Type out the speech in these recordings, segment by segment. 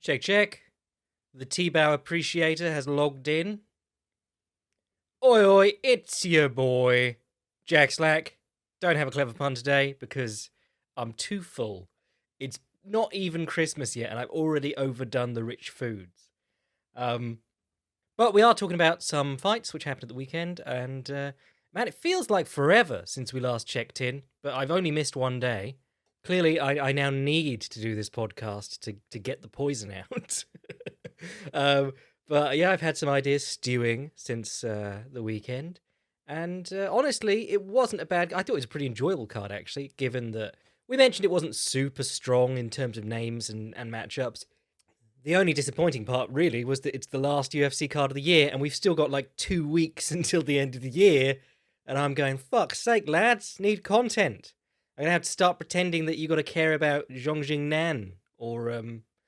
Check, check. The T-Bow Appreciator has logged in. Oi, oi, it's your boy, Jack Slack. Don't have a clever pun today because I'm too full. It's not even Christmas yet and I've already overdone the rich foods. But we are talking about some fights which happened at the weekend, and man, it feels like forever since we last checked in, but I've only missed one day. Clearly, I now need to do this podcast to get the poison out. But yeah, I've had some ideas stewing since the weekend, and honestly, it wasn't a bad. I thought it was a pretty enjoyable card actually, given that we mentioned it wasn't super strong in terms of names and matchups. The only disappointing part, really, was that it's the last UFC card of the year, and we've still got like 2 weeks until the end of the year. And I'm going, fuck's sake, lads, need content. I'm gonna have to start pretending that you got to care about Zhongjing Nan, or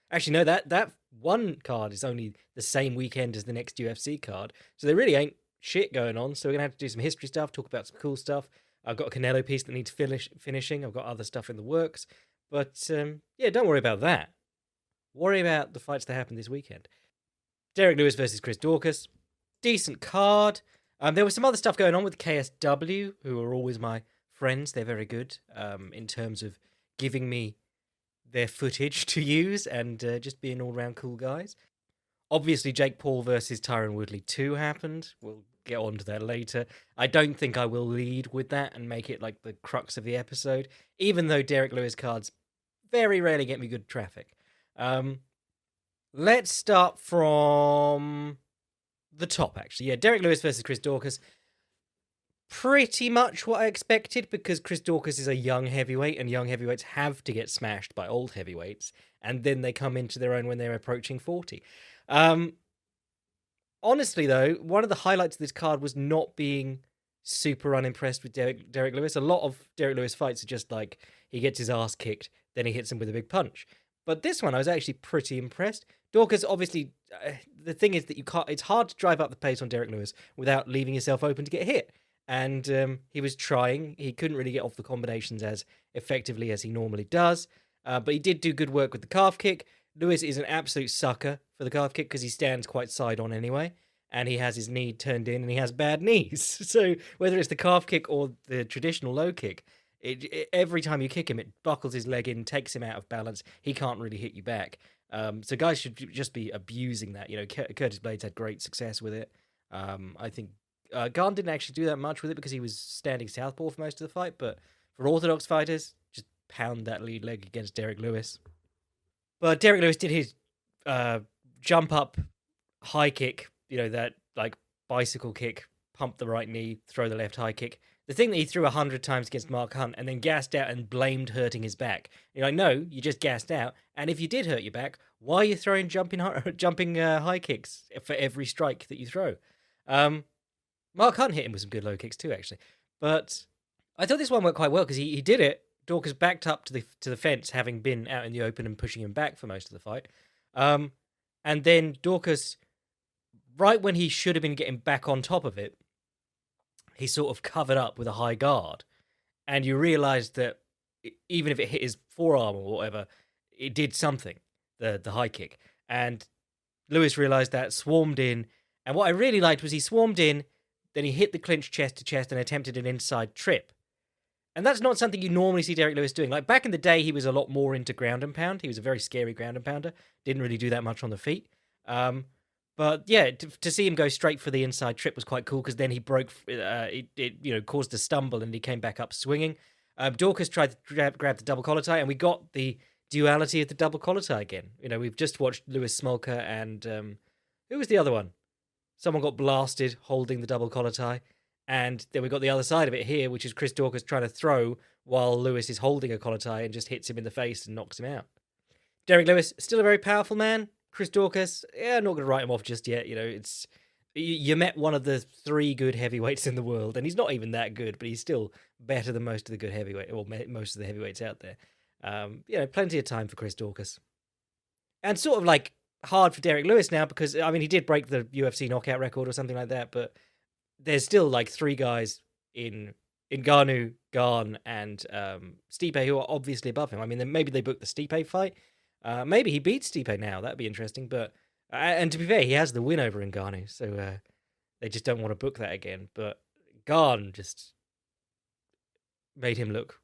actually no, that one card is only the same weekend as the next UFC card, so there really ain't shit going on. So we're gonna have to do some history stuff, talk about some cool stuff. I've got a Canelo piece that needs finishing. I've got other stuff in the works, but yeah, don't worry about that. Worry about the fights that happened this weekend. Derek Lewis versus Chris Daukus. Decent card. There was some other stuff going on with KSW, who are always my friends. They're very good in terms of giving me their footage to use and just being all-round cool guys. Obviously, Jake Paul versus Tyron Woodley 2 happened. We'll get on to that later. I don't think I will lead with that and make it like the crux of the episode, even though Derek Lewis cards very rarely get me good traffic. Let's start from the top, actually. Yeah, Derek Lewis versus Chris Daukus. Pretty much what I expected, because Chris Daukus is a young heavyweight, and young heavyweights have to get smashed by old heavyweights, and then they come into their own when they're approaching 40. Honestly, though, one of the highlights of this card was not being super unimpressed with Derek Lewis. A lot of Derek Lewis fights are just like, he gets his ass kicked, then he hits him with a big punch. But this one, I was actually pretty impressed. Daukus, obviously, the thing is that it's hard to drive up the pace on Derek Lewis without leaving yourself open to get hit. And he was trying. He couldn't really get off the combinations as effectively as he normally does. But he did do good work with the calf kick. Lewis is an absolute sucker for the calf kick because he stands quite side on anyway. And he has his knee turned in and he has bad knees. So whether it's the calf kick or the traditional low kick, every time you kick him, it buckles his leg in, takes him out of balance. He can't really hit you back. So guys should just be abusing that. You know, Curtis Blades had great success with it. I think Garn didn't actually do that much with it because he was standing southpaw for most of the fight. But for orthodox fighters, just pound that lead leg against Derek Lewis. But Derek Lewis did his jump up high kick. You know, that like bicycle kick, pump the right knee, throw the left high kick. The thing that he threw 100 times against Mark Hunt and then gassed out and blamed hurting his back. You're like, no, you just gassed out. And if you did hurt your back, why are you throwing jumping high kicks for every strike that you throw? Mark Hunt hit him with some good low kicks too, actually. But I thought this one worked quite well because he did it. Daukus backed up to the fence, having been out in the open and pushing him back for most of the fight. And then Daukus, right when he should have been getting back on top of it, he sort of covered up with a high guard. And you realised that even if it hit his forearm or whatever, it did something, the high kick. And Lewis realised that, swarmed in. And what I really liked was he swarmed in, then he hit the clinch chest to chest and attempted an inside trip. And that's not something you normally see Derek Lewis doing. Like back in the day, he was a lot more into ground and pound. He was a very scary ground and pounder. Didn't really do that much on the feet. But yeah, to see him go straight for the inside trip was quite cool because then he broke. It caused a stumble and he came back up swinging. Daukus tried to grab the double collar tie, and we got the duality of the double collar tie again. You know, we've just watched Lewis Smolka and who was the other one? Someone got blasted holding the double collar tie, and then we got the other side of it here, which is Chris Daukus trying to throw while Lewis is holding a collar tie and just hits him in the face and knocks him out. Derek Lewis, still a very powerful man. Chris Daukus, yeah, I'm not going to write him off just yet. You know, you met one of the 3 good heavyweights in the world, and he's not even that good, but he's still better than most of the good heavyweight, or most of the heavyweights out there. Plenty of time for Chris Daukus, and sort of like hard for Derek Lewis now because I mean he did break the UFC knockout record or something like that, but there's still like 3 guys in Ngannou, Garn, and Stipe who are obviously above him. I mean, maybe they booked the Stipe fight. Maybe he beats Stipe now. That'd be interesting. But and to be fair, he has the win over Ngannou, so they just don't want to book that again. But Garn just made him look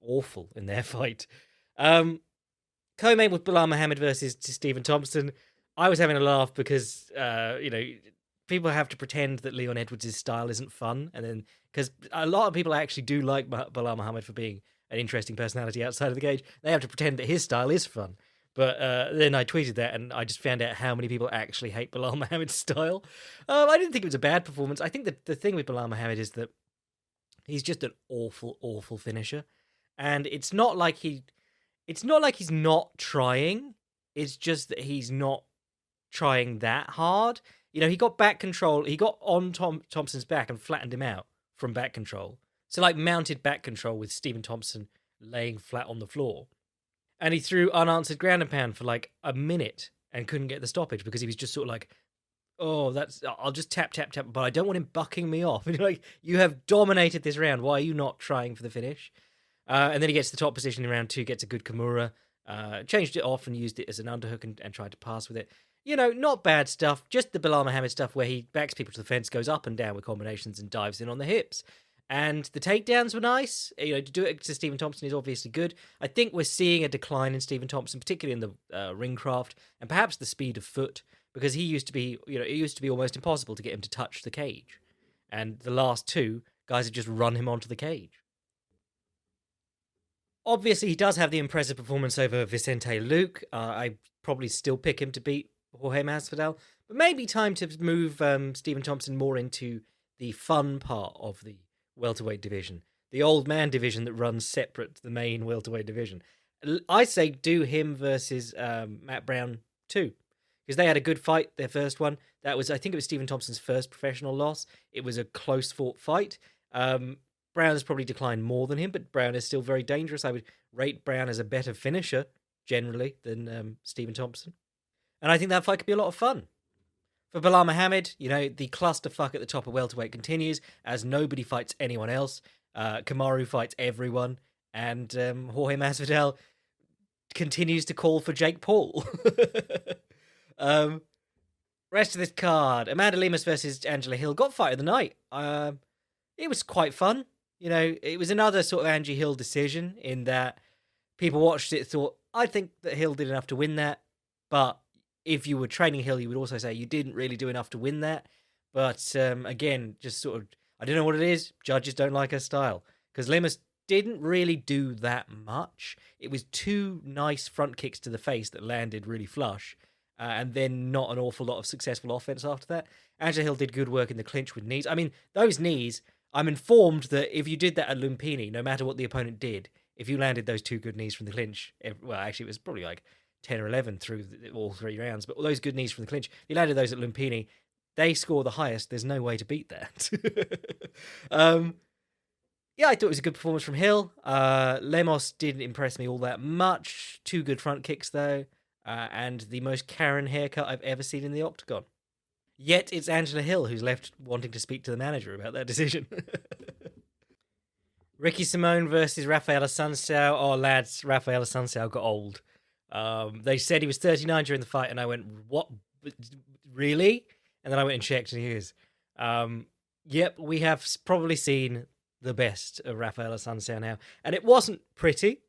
awful in their fight. Co-main with Bilal Muhammad versus Stephen Thompson. I was having a laugh because people have to pretend that Leon Edwards' style isn't fun, and then because a lot of people actually do like Bilal Muhammad for being an interesting personality outside of the cage, they have to pretend that his style is fun. But then I tweeted that, and I just found out how many people actually hate Bilal Muhammad's style. I didn't think it was a bad performance. I think that the thing with Bilal Muhammad is that he's just an awful, awful finisher, and it's not like he's not trying. It's just that he's not trying that hard. He got back control. He got on Thompson's back and flattened him out from back control. So like mounted back control with Stephen Thompson laying flat on the floor. And he threw unanswered ground and pound for like a minute and couldn't get the stoppage because he was just sort of like, oh, I'll just tap, tap, tap, but I don't want him bucking me off. And you're like, you have dominated this round. Why are you not trying for the finish? And then he gets the top position in round 2, gets a good Kimura, changed it off and used it as an underhook and tried to pass with it. Not bad stuff, just the Bilal Muhammad stuff where he backs people to the fence, goes up and down with combinations and dives in on the hips. And the takedowns were nice. To do it to Stephen Thompson is obviously good. I think we're seeing a decline in Stephen Thompson, particularly in the ring craft and perhaps the speed of foot, because he used to be, it used to be almost impossible to get him to touch the cage. And the last 2 guys have just run him onto the cage. Obviously, he does have the impressive performance over Vicente Luque. I probably still pick him to beat Jorge Masvidal, but maybe time to move Stephen Thompson more into the fun part of the welterweight division, the old man division that runs separate to the main welterweight division. I say do him versus Matt Brown too, because they had a good fight, their first one. That was, I think it was Stephen Thompson's first professional loss. It was a close fought fight. Brown has probably declined more than him, but Brown is still very dangerous. I would rate Brown as a better finisher, generally, than Stephen Thompson. And I think that fight could be a lot of fun. For Bilal Muhammad, the clusterfuck at the top of welterweight continues, as nobody fights anyone else. Kamaru fights everyone, and Jorge Masvidal continues to call for Jake Paul. Rest of this card, Amanda Lemos versus Angela Hill, got fight of the night. It was quite fun. It was another sort of Angie Hill decision in that people watched it, thought, I think that Hill did enough to win that. But if you were training Hill, you would also say you didn't really do enough to win that. But again, just sort of, I don't know what it is. Judges don't like her style. Because Lemos didn't really do that much. It was 2 nice front kicks to the face that landed really flush. And then not an awful lot of successful offense after that. Angela Hill did good work in the clinch with knees. I mean, those knees, I'm informed that if you did that at Lumpini, no matter what the opponent did, if you landed those 2 good knees from the clinch, well, actually, it was probably like 10 or 11 through all 3 rounds, but all those good knees from the clinch, you landed those at Lumpini, they score the highest. There's no way to beat that. Yeah, I thought it was a good performance from Hill. Lemos didn't impress me all that much. 2 good front kicks, though, and the most Karen haircut I've ever seen in the octagon. Yet it's Angela Hill who's left wanting to speak to the manager about that decision. Ricky Simone versus Rafael Assuncao. Oh, lads, Rafael Assuncao got old. They said he was 39 during the fight, and I went, what? Really? And then I went and checked, and he is. Yep, we have probably seen the best of Rafael Assuncao now. And it wasn't pretty.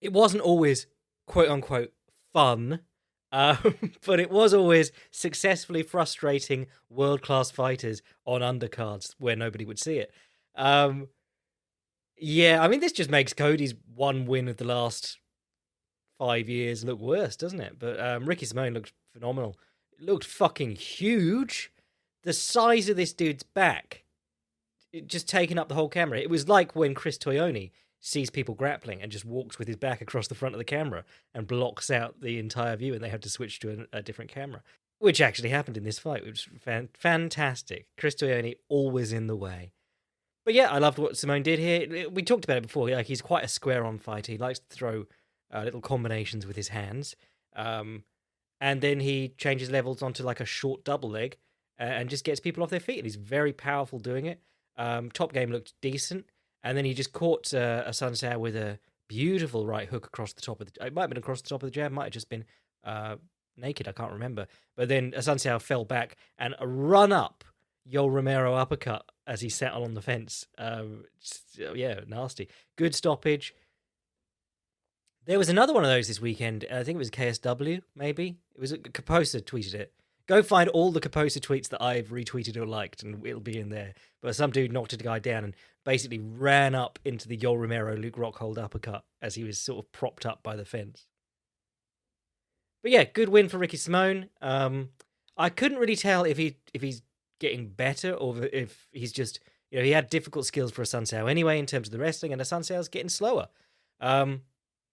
It wasn't always, quote-unquote, fun. But it was always successfully frustrating world-class fighters on undercards where nobody would see it. Yeah, I mean, this just makes Cody's 1 win of the last 5 years look worse, doesn't it? But Ricky Simone looked phenomenal. It looked fucking huge. The size of this dude's back, it just taking up the whole camera. It was like when Chris Toyoni sees people grappling and just walks with his back across the front of the camera and blocks out the entire view, and they have to switch to a different camera, which actually happened in this fight, which was fantastic. Chris Toyoni always in the way. But yeah, I loved what Simone did here. We talked about it before. Like, he's quite a square-on fighter. He likes to throw little combinations with his hands. And then he changes levels onto like a short double leg and just gets people off their feet. And he's very powerful doing it. Top game looked decent. And then he just caught Assuncao with a Beautiful right hook across the top of the... It might have been across the top of the jab, might have just been naked, I can't remember. But then Assuncao fell back and a run-up Yoel Romero uppercut as he sat on the fence. Yeah, nasty. Good stoppage. There was another one of those this weekend. I think it was KSW, maybe. It was Kaposa tweeted it. Go find all the Kaposa tweets that I've retweeted or liked, and it'll be in there. But some dude knocked a guy down and basically ran up into the Yoel Romero Luke Rockhold uppercut as he was sort of propped up by the fence. But yeah, good win for Ricky Simone. I couldn't really tell if he's getting better or if he's just, he had difficult skills for Assuncao anyway in terms of the wrestling, and Assuncao's getting slower.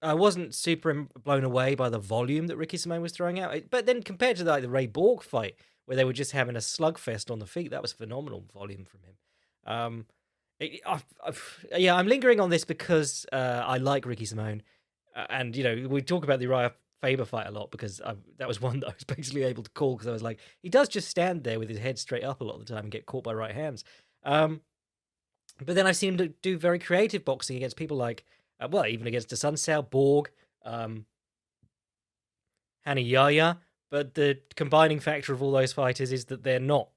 I wasn't super blown away by the volume that Ricky Simone was throwing out. But then compared to the Ray Borg fight, where they were just having a slugfest on the feet, that was phenomenal volume from him. I'm lingering on this because I like Ricky Simone. And, we talk about the Uriah Faber fight a lot because that was one that I was basically able to call because I was like, he does just stand there with his head straight up a lot of the time and get caught by right hands. But then I've seen him do very creative boxing against people like, even against Assuncao, Borg, Hani Yaya, but the combining factor of all those fighters is that they're not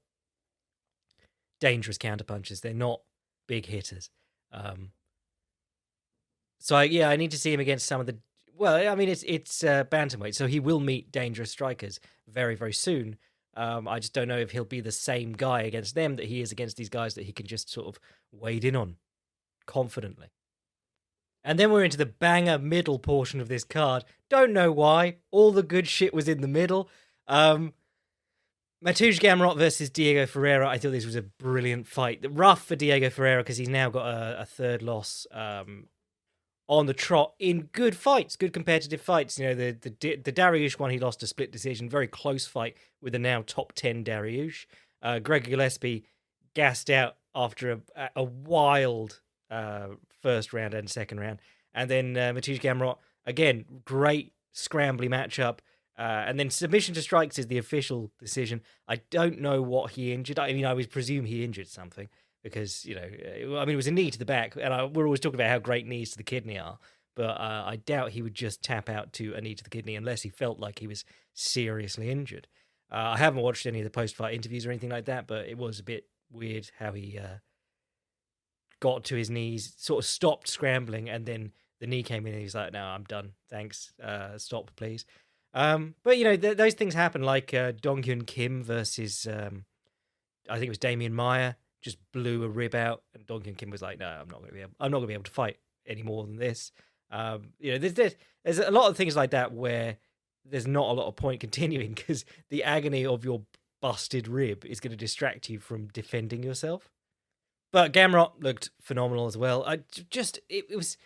dangerous counterpunchers. They're not big hitters. I need to see him against some of the... it's bantamweight, so he will meet dangerous strikers very, very soon. I just don't know if he'll be the same guy against them that he is against these guys that he can just sort of wade in on confidently. And then we're into the banger middle portion of this card. Don't know why. All the good shit was in the middle. Mateusz Gamrot versus Diego Ferreira. I thought this was a brilliant fight. Rough for Diego Ferreira because he's now got a third loss on the trot in good fights, good competitive fights. The Dariush one, he lost a split decision. Very close fight with a now top 10 Dariush. Gregor Gillespie gassed out after a wild... first round and second round, and then Mateusz Gamrot, again, great scrambly matchup, and then submission to strikes is the official decision. I don't know what he injured. I would presume he injured something because it was a knee to the back, and we're always talking about how great knees to the kidney are, but I doubt he would just tap out to a knee to the kidney unless he felt like he was seriously injured. I haven't watched any of the post-fight interviews or anything like that, but it was a bit weird how he got to his knees, sort of stopped scrambling, and then the knee came in and he's like, no, I'm done. Thanks. Stop, please. But, those things happen, like Donghyun Kim versus, I think it was Damian Maia, just blew a rib out, and Donghyun Kim was like, no, I'm not going to be able to fight any more than this. There's a lot of things like that where there's not a lot of point continuing because the agony of your busted rib is going to distract you from defending yourself. But Gamrot looked phenomenal as well. It was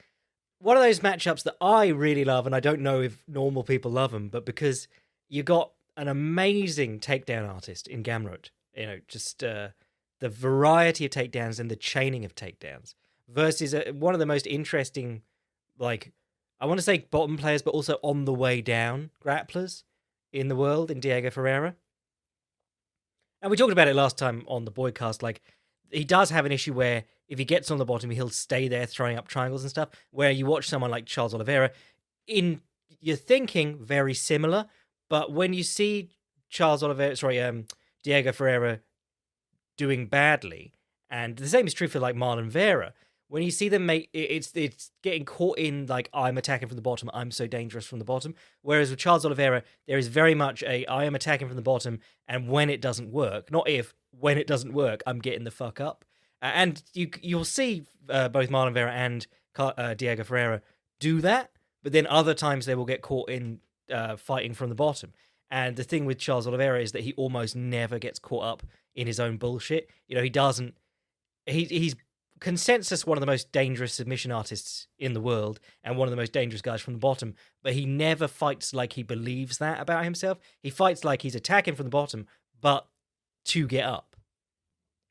one of those matchups that I really love, and I don't know if normal people love them, but because you got an amazing takedown artist in Gamrot, just the variety of takedowns and the chaining of takedowns versus one of the most interesting, I want to say bottom players, but also on the way down grapplers in the world in Diego Ferreira. And we talked about it last time on the Boydcast, he does have an issue where if he gets on the bottom, he'll stay there throwing up triangles and stuff, where you watch someone like Charles Oliveira, you're thinking very similar, but when you see Diego Ferreira doing badly, and the same is true for Marlon Vera, when you see them make it's getting caught in I'm attacking from the bottom, I'm so dangerous from the bottom. Whereas with Charles Oliveira, there is very much I am attacking from the bottom, and when it doesn't work, not if, when it doesn't work, I'm getting the fuck up. And you'll see both Marlon Vera and Diego Ferreira do that, but then other times they will get caught in fighting from the bottom. And the thing with Charles Oliveira is that he almost never gets caught up in his own bullshit. He doesn't. He's consensus one of the most dangerous submission artists in the world and one of the most dangerous guys from the bottom, but he never fights like he believes that about himself. He fights like he's attacking from the bottom, but to get up.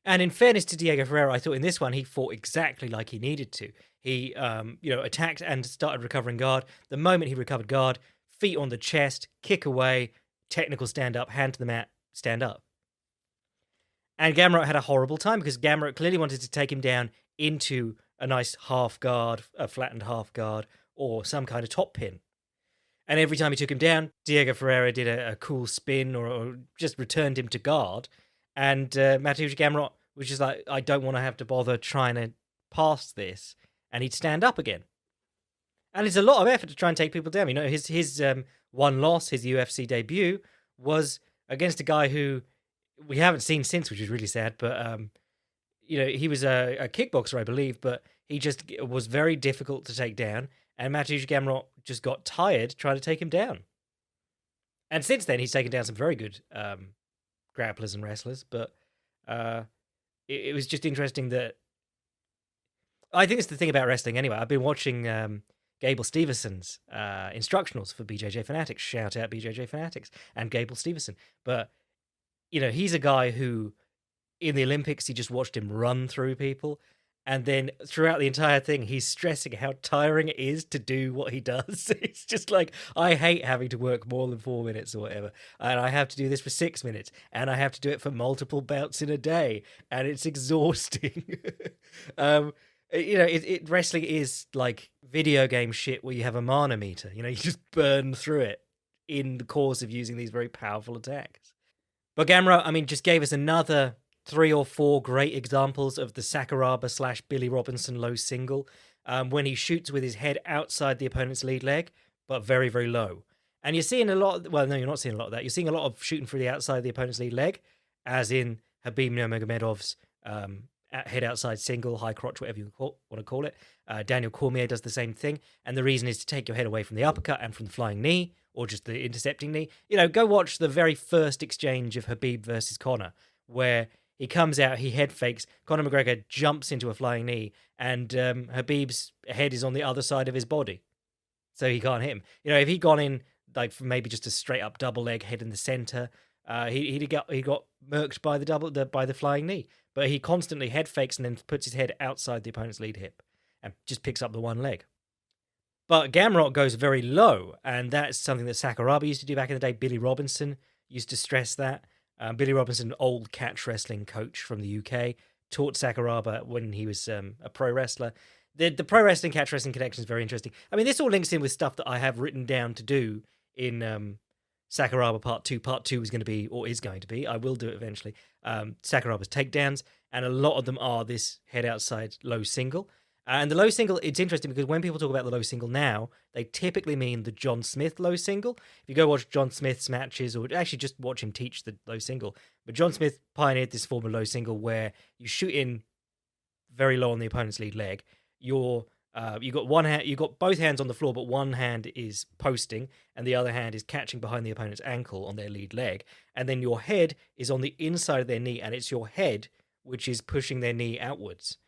And in fairness to Diego Ferreira, I thought in this one he fought exactly like he needed to. He attacked and started recovering guard. The moment he recovered guard, feet on the chest, kick away, technical stand up, hand to the mat, stand up. And Gamrot had a horrible time because Gamrot clearly wanted to take him down into a nice half guard, a flattened half guard, or some kind of top pin. And every time he took him down, Diego Ferreira did a cool spin or just returned him to guard. And Mateusz Gamrot was just like, I don't want to have to bother trying to pass this. And he'd stand up again. And it's a lot of effort to try and take people down. You know, his one loss, his UFC debut, was against a guy who we haven't seen since, which is really sad. But, you know, he was a kickboxer, I believe, but he just was very difficult to take down. And Mateusz Gamrot just got tired trying to take him down. And since then, he's taken down some very good grapplers and wrestlers. But it was just interesting that... I think it's the thing about wrestling anyway. I've been watching Gable Stevenson's instructionals for BJJ Fanatics. Shout out BJJ Fanatics and Gable Stevenson. But, you know, he's a guy who, in the Olympics, he just watched him run through people. And then throughout the entire thing, he's stressing how tiring it is to do what he does. It's just like, I hate having to work more than 4 minutes or whatever. And I have to do this for 6 minutes. And I have to do it for multiple bouts in a day. And it's exhausting. You know, wrestling is like video game shit where you have a mana meter. You know, you just burn through it in the course of using these very powerful attacks. But Gamrot, I mean, just gave us another 3 or 4 great examples of the Sakuraba / Billy Robinson low single when he shoots with his head outside the opponent's lead leg, but very, very low. And you're seeing a lot... Well, no, you're not seeing a lot of that. You're seeing a lot of shooting through the outside of the opponent's lead leg, as in Khabib Nurmagomedov's head outside single, high crotch, whatever you want to call it. Daniel Cormier does the same thing. And the reason is to take your head away from the uppercut and from the flying knee, or just the intercepting knee. You know, go watch the very first exchange of Khabib versus Conor, where he comes out, he head fakes, Conor McGregor jumps into a flying knee, and Khabib's head is on the other side of his body, so he can't hit him. You know, if he'd gone in like for maybe just a straight up double leg, head in the center, he got murked by the flying knee. But he constantly head fakes and then puts his head outside the opponent's lead hip and just picks up the one leg. But Gamrot goes very low, and that's something that Sakuraba used to do back in the day. Billy Robinson used to stress that. Billy Robinson, old catch wrestling coach from the UK, taught Sakuraba when he was a pro wrestler. The pro wrestling, catch wrestling connection is very interesting. I mean, this all links in with stuff that I have written down to do in Sakuraba Part 2. Part 2 is going to be, or is going to be, I will do it eventually, Sakuraba's takedowns, and a lot of them are this head outside low single. And the low single, it's interesting because when people talk about the low single now, they typically mean the John Smith low single. If you go watch John Smith's matches, or actually just watch him teach the low single, but John Smith pioneered this form of low single where you shoot in very low on the opponent's lead leg. You got one hand, you got both hands on the floor, but one hand is posting and the other hand is catching behind the opponent's ankle on their lead leg, and then your head is on the inside of their knee, and it's your head which is pushing their knee outwards.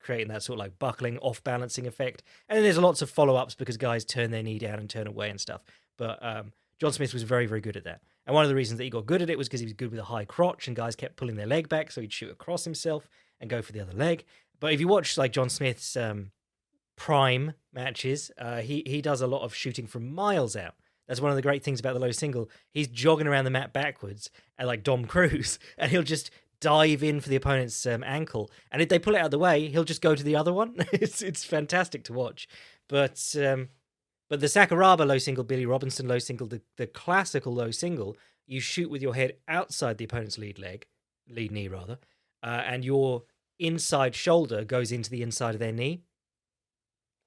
Creating that sort of like buckling, off-balancing effect. And then there's lots of follow-ups because guys turn their knee down and turn away and stuff. But John Smith was very, very good at that. And one of the reasons that he got good at it was because he was good with a high crotch and guys kept pulling their leg back, so he'd shoot across himself and go for the other leg. But if you watch like John Smith's prime matches, he does a lot of shooting from miles out. That's one of the great things about the low single. He's jogging around the mat backwards like Dom Cruz, and he'll just dive in for the opponent's ankle, and if they pull it out of the way, he'll just go to the other one. It's fantastic to watch. But the Sakuraba low single, Billy Robinson low single, the classical low single, you shoot with your head outside the opponent's lead knee rather, and your inside shoulder goes into the inside of their knee,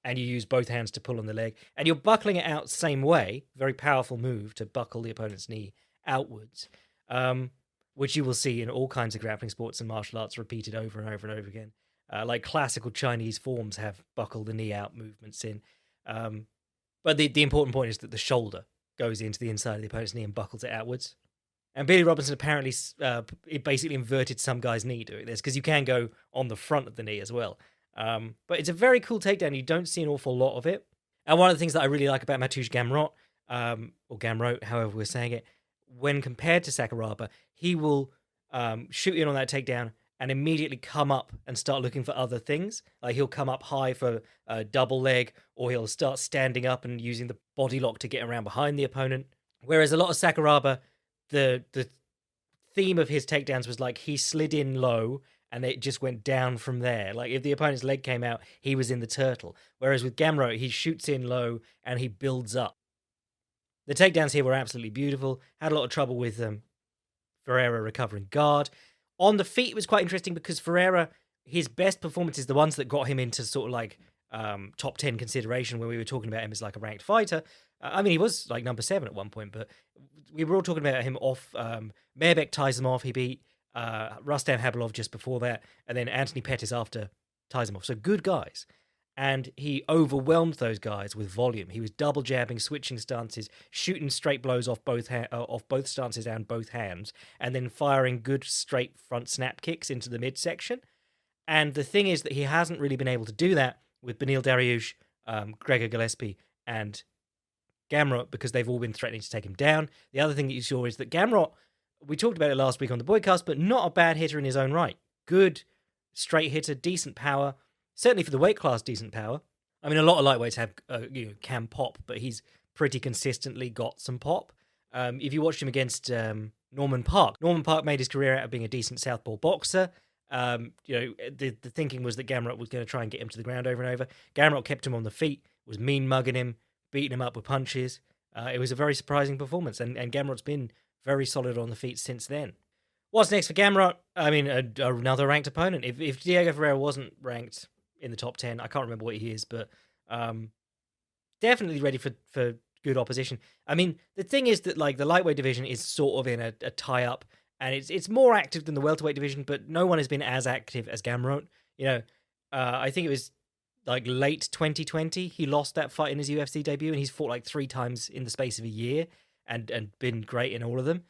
and you use both hands to pull on the leg, and you're buckling it out same way. Very powerful move to buckle the opponent's knee outwards. Which you will see in all kinds of grappling sports and martial arts repeated over and over and over again. Like classical Chinese forms have buckle the knee out movements in. But the important point is that the shoulder goes into the inside of the opponent's knee and buckles it outwards. And Billy Robinson apparently it basically inverted some guy's knee doing this, because you can go on the front of the knee as well. But it's a very cool takedown. You don't see an awful lot of it. And one of the things that I really like about Mateusz Gamrot, or Gamrot, however we're saying it, when compared to Sakuraba, he will shoot in on that takedown and immediately come up and start looking for other things. Like he'll come up high for a double leg, or he'll start standing up and using the body lock to get around behind the opponent. Whereas a lot of Sakuraba, the theme of his takedowns was like he slid in low and it just went down from there. Like if the opponent's leg came out, he was in the turtle. Whereas with Gamrot, he shoots in low and he builds up. The takedowns here were absolutely beautiful. Had a lot of trouble with Ferreira recovering guard. On the feet, it was quite interesting because Ferreira, his best performances, the ones that got him into sort of like top 10 consideration when we were talking about him as like a ranked fighter. I mean, he was like number 7 at one point, but we were all talking about him off. Mairbek ties him off. He beat Rustam Habilov just before that, and then Anthony Pettis after ties him off. So good guys. And he overwhelmed those guys with volume. He was double jabbing, switching stances, shooting straight blows off both stances and both hands, and then firing good straight front snap kicks into the midsection. And the thing is that he hasn't really been able to do that with Beneil Dariush, Gregor Gillespie, and Gamrot because they've all been threatening to take him down. The other thing that you saw is that Gamrot, we talked about it last week on the Boydcast, but not a bad hitter in his own right. Good straight hitter, decent power. Certainly for the weight class, decent power. I mean, a lot of lightweights have can pop, but he's pretty consistently got some pop. If you watched him against Norman Park made his career out of being a decent southpaw boxer. The thinking was that Gamrot was going to try and get him to the ground over and over. Gamrot kept him on the feet, was mean mugging him, beating him up with punches. It was a very surprising performance, and Gamrot's been very solid on the feet since then. What's next for Gamrot? I mean, another ranked opponent. If Diego Ferreira wasn't ranked in the top 10, I can't remember what he is, but definitely ready for good opposition. I mean, the thing is that like the lightweight division is sort of in a tie-up, and it's more active than the welterweight division, but no one has been as active as Gamrot. I think it was like late 2020 he lost that fight in his UFC debut, and he's fought like 3 times in the space of a year and been great in all of them.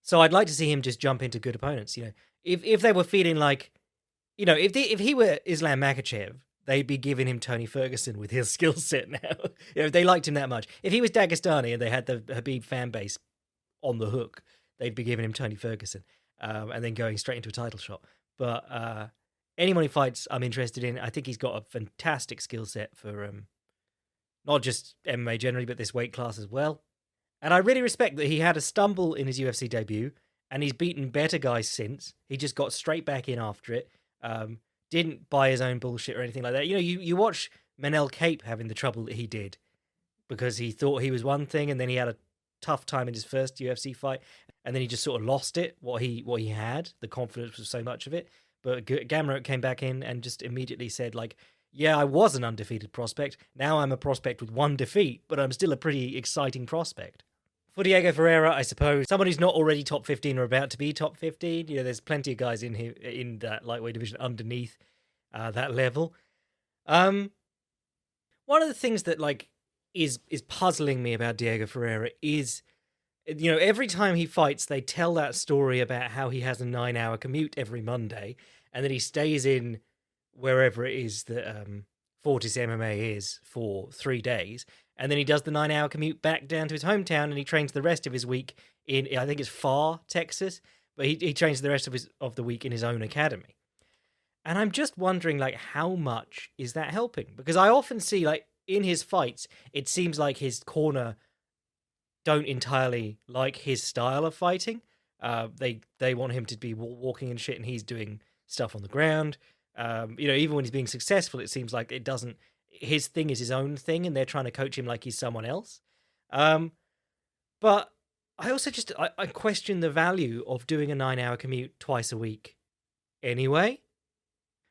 So I'd like to see him just jump into good opponents. If they were feeling like, if he were Islam Makhachev, they'd be giving him Tony Ferguson with his skill set now. If they liked him that much. If he was Dagestani and they had the Khabib fan base on the hook, they'd be giving him Tony Ferguson and then going straight into a title shot. But anyone he fights, I'm interested in. I think he's got a fantastic skill set for not just MMA generally, but this weight class as well. And I really respect that he had a stumble in his UFC debut, and he's beaten better guys since. He just got straight back in after it. Didn't buy his own bullshit or anything like that. You watch Manel Cape having the trouble that he did because he thought he was one thing, and then he had a tough time in his first UFC fight, and then he just sort of lost it. What he had, the confidence was so much of it. But Gamrot came back in and just immediately said, like, yeah, I was an undefeated prospect. Now I'm a prospect with 1 defeat, but I'm still a pretty exciting prospect. For Diego Ferreira, I suppose, someone who's not already top 15 or about to be top 15, there's plenty of guys in here in that lightweight division underneath that level. One of the things that like is puzzling me about Diego Ferreira is, every time he fights, they tell that story about how he has a 9-hour commute every Monday, and then he stays in wherever it is that Fortis MMA is for 3 days. And then he does the 9-hour commute back down to his hometown, and he trains the rest of his week in, I think it's Pharr, Texas, but he trains the rest of the week in his own academy. And I'm just wondering, like, how much is that helping? Because I often see, like, in his fights, it seems like his corner don't entirely like his style of fighting. They want him to be walking and shit, and he's doing stuff on the ground. Even when he's being successful, it seems like it doesn't. His thing is his own thing, and they're trying to coach him like he's someone else. But I also just I question the value of doing a 9-hour commute twice a week. Anyway,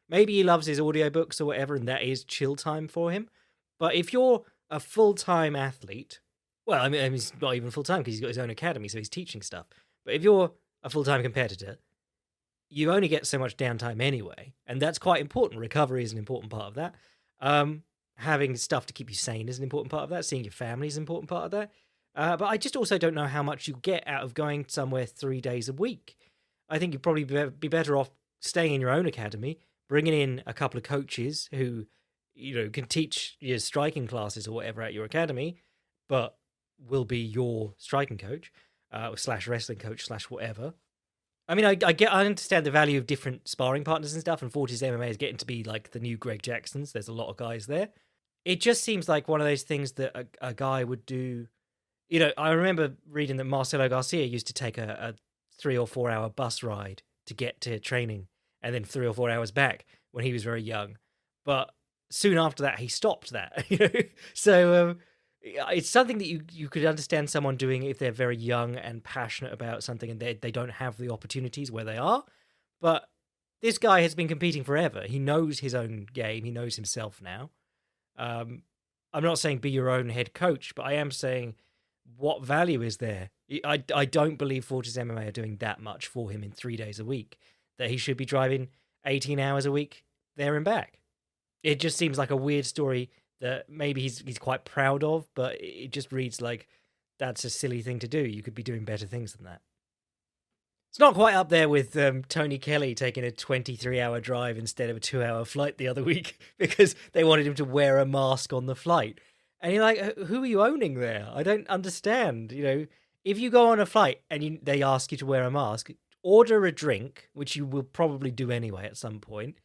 maybe he loves his audiobooks or whatever, and that is chill time for him. But if you're a full-time athlete, well, I mean he's not even full-time because he's got his own academy, so he's teaching stuff. But if you're a full-time competitor, you only get so much downtime anyway, and that's quite important. Recovery is an important part of that. Having stuff to keep you sane is an important part of that. Seeing your family is an important part of that. But I just also don't know how much you get out of going somewhere 3 days a week. I think you'd probably be better off staying in your own academy, bringing in a couple of coaches who, can teach your striking classes or whatever at your academy, but will be your striking coach, / wrestling coach / whatever. I mean, I understand the value of different sparring partners and stuff, and Fortis MMA is getting to be like the new Greg Jacksons. There's a lot of guys there. It just seems like one of those things that a guy would do. I remember reading that Marcelo Garcia used to take a 3 or 4 hour bus ride to get to training, and then 3 or 4 hours back when he was very young. But soon after that, he stopped that. So it's something that you could understand someone doing if they're very young and passionate about something and they don't have the opportunities where they are. But this guy has been competing forever. He knows his own game. He knows himself now. I'm not saying be your own head coach, but I am saying what value is there? I don't believe Fortis MMA are doing that much for him in 3 days a week, that he should be driving 18 hours a week there and back. It just seems like a weird story that maybe he's quite proud of, but it just reads like that's a silly thing to do. You could be doing better things than that. It's not quite up there with Tony Kelly taking a 23-hour drive instead of a 2-hour flight the other week because they wanted him to wear a mask on the flight. And you're like, who are you owning there? I don't understand. If you go on a flight and they ask you to wear a mask, order a drink, which you will probably do anyway at some point,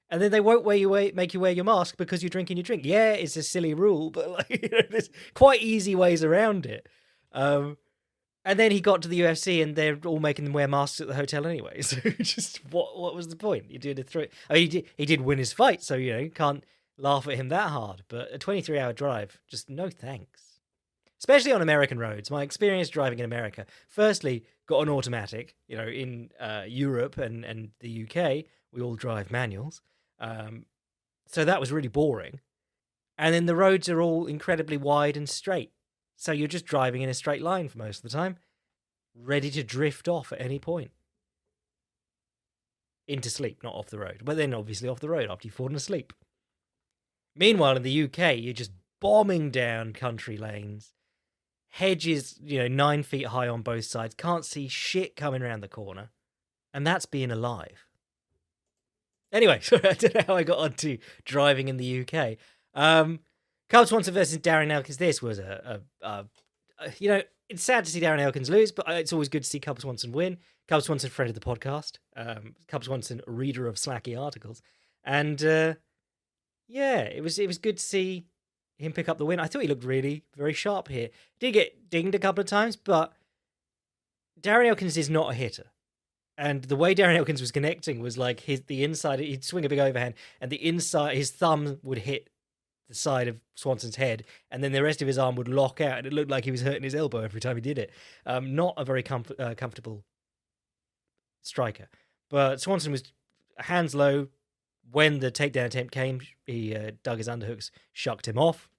and then they won't make you wear your mask because you're drinking your drink. Yeah, it's a silly rule, but there's quite easy ways around it. And then he got to the UFC, and they're all making them wear masks at the hotel anyway. So just what was the point? You did a throw. I mean, he did win his fight, so you can't laugh at him that hard. But a 23-hour drive, just no thanks. Especially on American roads. My experience driving in America, firstly, got an automatic. In Europe and the UK, we all drive manuals. So that was really boring. And then the roads are all incredibly wide and straight. So you're just driving in a straight line for most of the time, ready to drift off at any point. Into sleep, not off the road. But then obviously off the road after you've fallen asleep. Meanwhile, in the UK, you're just bombing down country lanes. Hedges, 9 feet high on both sides. Can't see shit coming around the corner. And that's being alive. Anyway, I don't know how I got onto driving in the UK. Cub Swanson versus Darren Elkins. This was it's sad to see Darren Elkins lose, but it's always good to see Cub Swanson win. Cub Swanson, friend of the podcast. Cub Swanson, reader of slacky articles. And it was good to see him pick up the win. I thought he looked really very sharp here. Did get dinged a couple of times, but Darren Elkins is not a hitter. And the way Darren Elkins was connecting was like the inside, he'd swing a big overhand, and the inside, his thumb would hit the side of Swanson's head, and then the rest of his arm would lock out, and it looked like he was hurting his elbow every time he did it. Not a very comfortable striker. But Swanson was hands low. When the takedown attempt came, he dug his underhooks, shucked him off,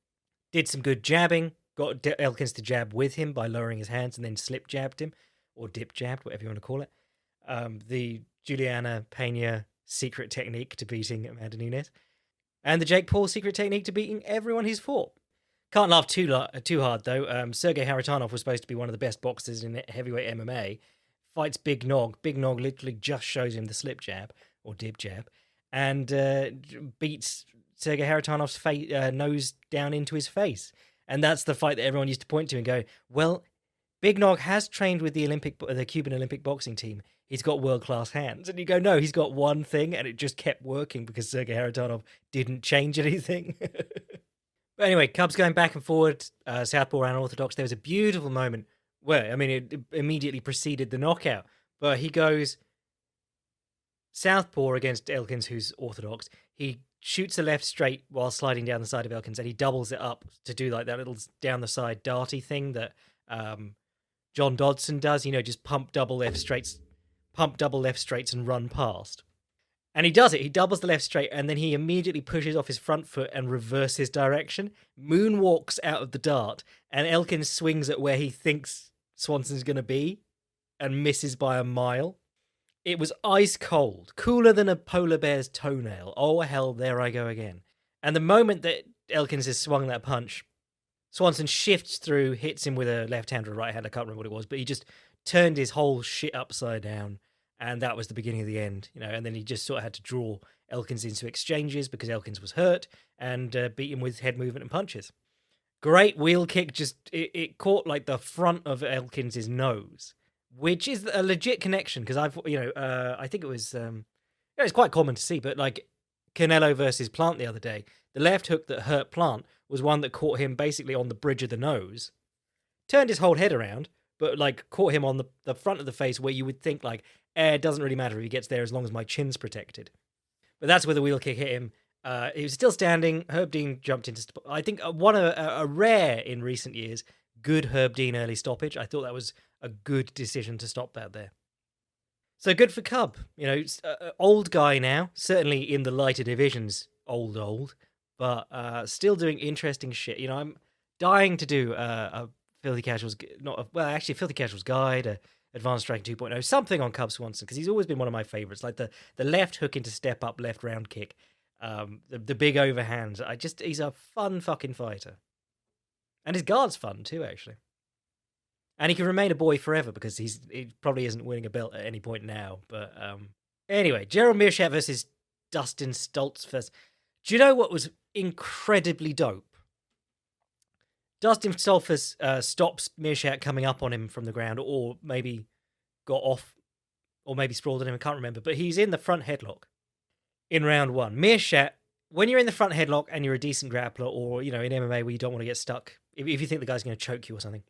did some good jabbing, got Elkins to jab with him by lowering his hands, and then slip jabbed him, or dip jabbed, whatever you want to call it. The Juliana Pena secret technique to beating Amanda Nunes. And the Jake Paul secret technique to beating everyone he's fought. Can't laugh too hard, though. Sergey Haritonov was supposed to be one of the best boxers in heavyweight MMA. Fights Big Nog. Big Nog literally just shows him the slip jab, or dip jab, and beats Sergey Haritonov's nose down into his face. And that's the fight that everyone used to point to and go, well, Big Nog has trained with the Cuban Olympic boxing team. He's got world-class hands. And you go, no, he's got one thing, and it just kept working because Sergey Haritonov didn't change anything. But anyway, Cubs going back and forward, southpaw and orthodox. There was a beautiful moment where, it immediately preceded the knockout. But he goes southpaw against Elkins, who's orthodox. He shoots a left straight while sliding down the side of Elkins, and he doubles it up to do like that little down-the-side darty thing that John Dodson does, just pump double left straights and run past. And he does it. He doubles the left straight, and then he immediately pushes off his front foot and reverses direction, moonwalks out of the dart, and Elkins swings at where he thinks Swanson's going to be and misses by a mile. It was ice cold, cooler than a polar bear's toenail. Oh, hell, there I go again. And the moment that Elkins has swung that punch, Swanson shifts through, hits him with a left hand or a right hand. I can't remember what it was, but he just turned his whole shit upside down. And that was the beginning of the end, and then he just sort of had to draw Elkins into exchanges because Elkins was hurt and beat him with head movement and punches. Great wheel kick, just it caught like the front of Elkins' nose, which is a legit connection because I think it was it's quite common to see, but like Canelo versus Plant the other day, the left hook that hurt Plant was one that caught him basically on the bridge of the nose, turned his whole head around, but like caught him on the front of the face where you would think like, it doesn't really matter if he gets there as long as my chin's protected. But that's where the wheel kick hit him. He was still standing. Herb Dean jumped into, I think, a rare in recent years good Herb Dean early stoppage. I thought that was a good decision to stop that there. So good for Cub. Old guy now, certainly in the lighter divisions, old, but still doing interesting shit. I'm dying to do a Filthy Casuals, actually a Filthy Casuals guide, Advanced Striking 2.0, something on Cub Swanson, because he's always been one of my favorites. Like the left hook into step up, left round kick, the big overhands. He's a fun fucking fighter, and his guard's fun too, actually. And he can remain a boy forever because he probably isn't winning a belt at any point now. But anyway, Gerald Meerschaert versus Dustin Stoltzfus. Do you know what was incredibly dope? Dustin Stoltzfus stops Meerschaert coming up on him from the ground, or maybe got off, or maybe sprawled on him. I can't remember. But he's in the front headlock in round one. Meerschaert, when you're in the front headlock and you're a decent grappler, or in MMA where you don't want to get stuck, if you think the guy's going to choke you or something,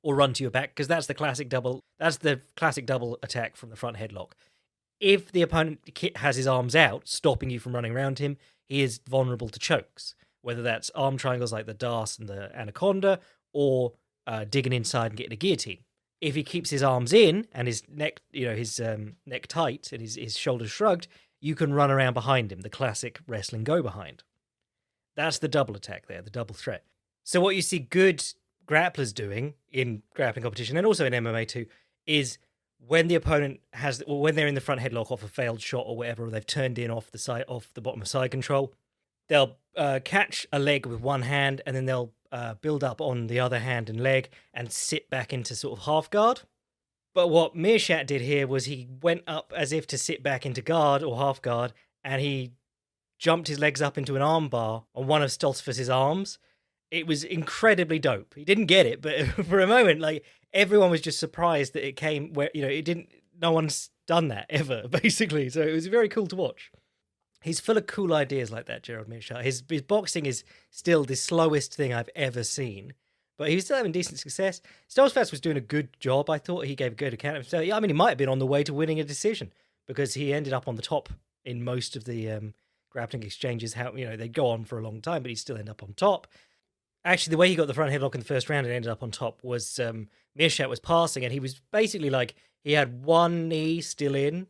or run to your back, because that's the classic double attack from the front headlock. If the opponent has his arms out, stopping you from running around him, he is vulnerable to chokes, whether that's arm triangles like the Das and the Anaconda, or digging inside and getting a guillotine. If he keeps his arms in and his neck, his neck tight and his shoulders shrugged, you can run around behind him, the classic wrestling go behind. That's the double attack there, the double threat. So what you see good grapplers doing in grappling competition, and also in MMA too, is when the opponent when they're in the front headlock off a failed shot or whatever, or they've turned in off the bottom of side control, they'll catch a leg with one hand, and then they'll build up on the other hand and leg and sit back into sort of half guard. But what Meerschaert did here was he went up as if to sit back into guard or half guard, and he jumped his legs up into an arm bar on one of Stoltzfus's arms. It was incredibly dope. He didn't get it, but for a moment, like, everyone was just surprised that it came where, it didn't, no one's done that ever, basically. So it was very cool to watch. He's full of cool ideas like that, Gerald Meerschaert. His boxing is still the slowest thing I've ever seen, but he was still having decent success. Stoltzfus was doing a good job. I thought he gave a good account of himself. I mean, he might have been on the way to winning a decision, because he ended up on the top in most of the grappling exchanges. They go on for a long time, but he still ended up on top. Actually, the way he got the front headlock in the first round and ended up on top was Meerschaert was passing, and he was basically like, he had one knee still in,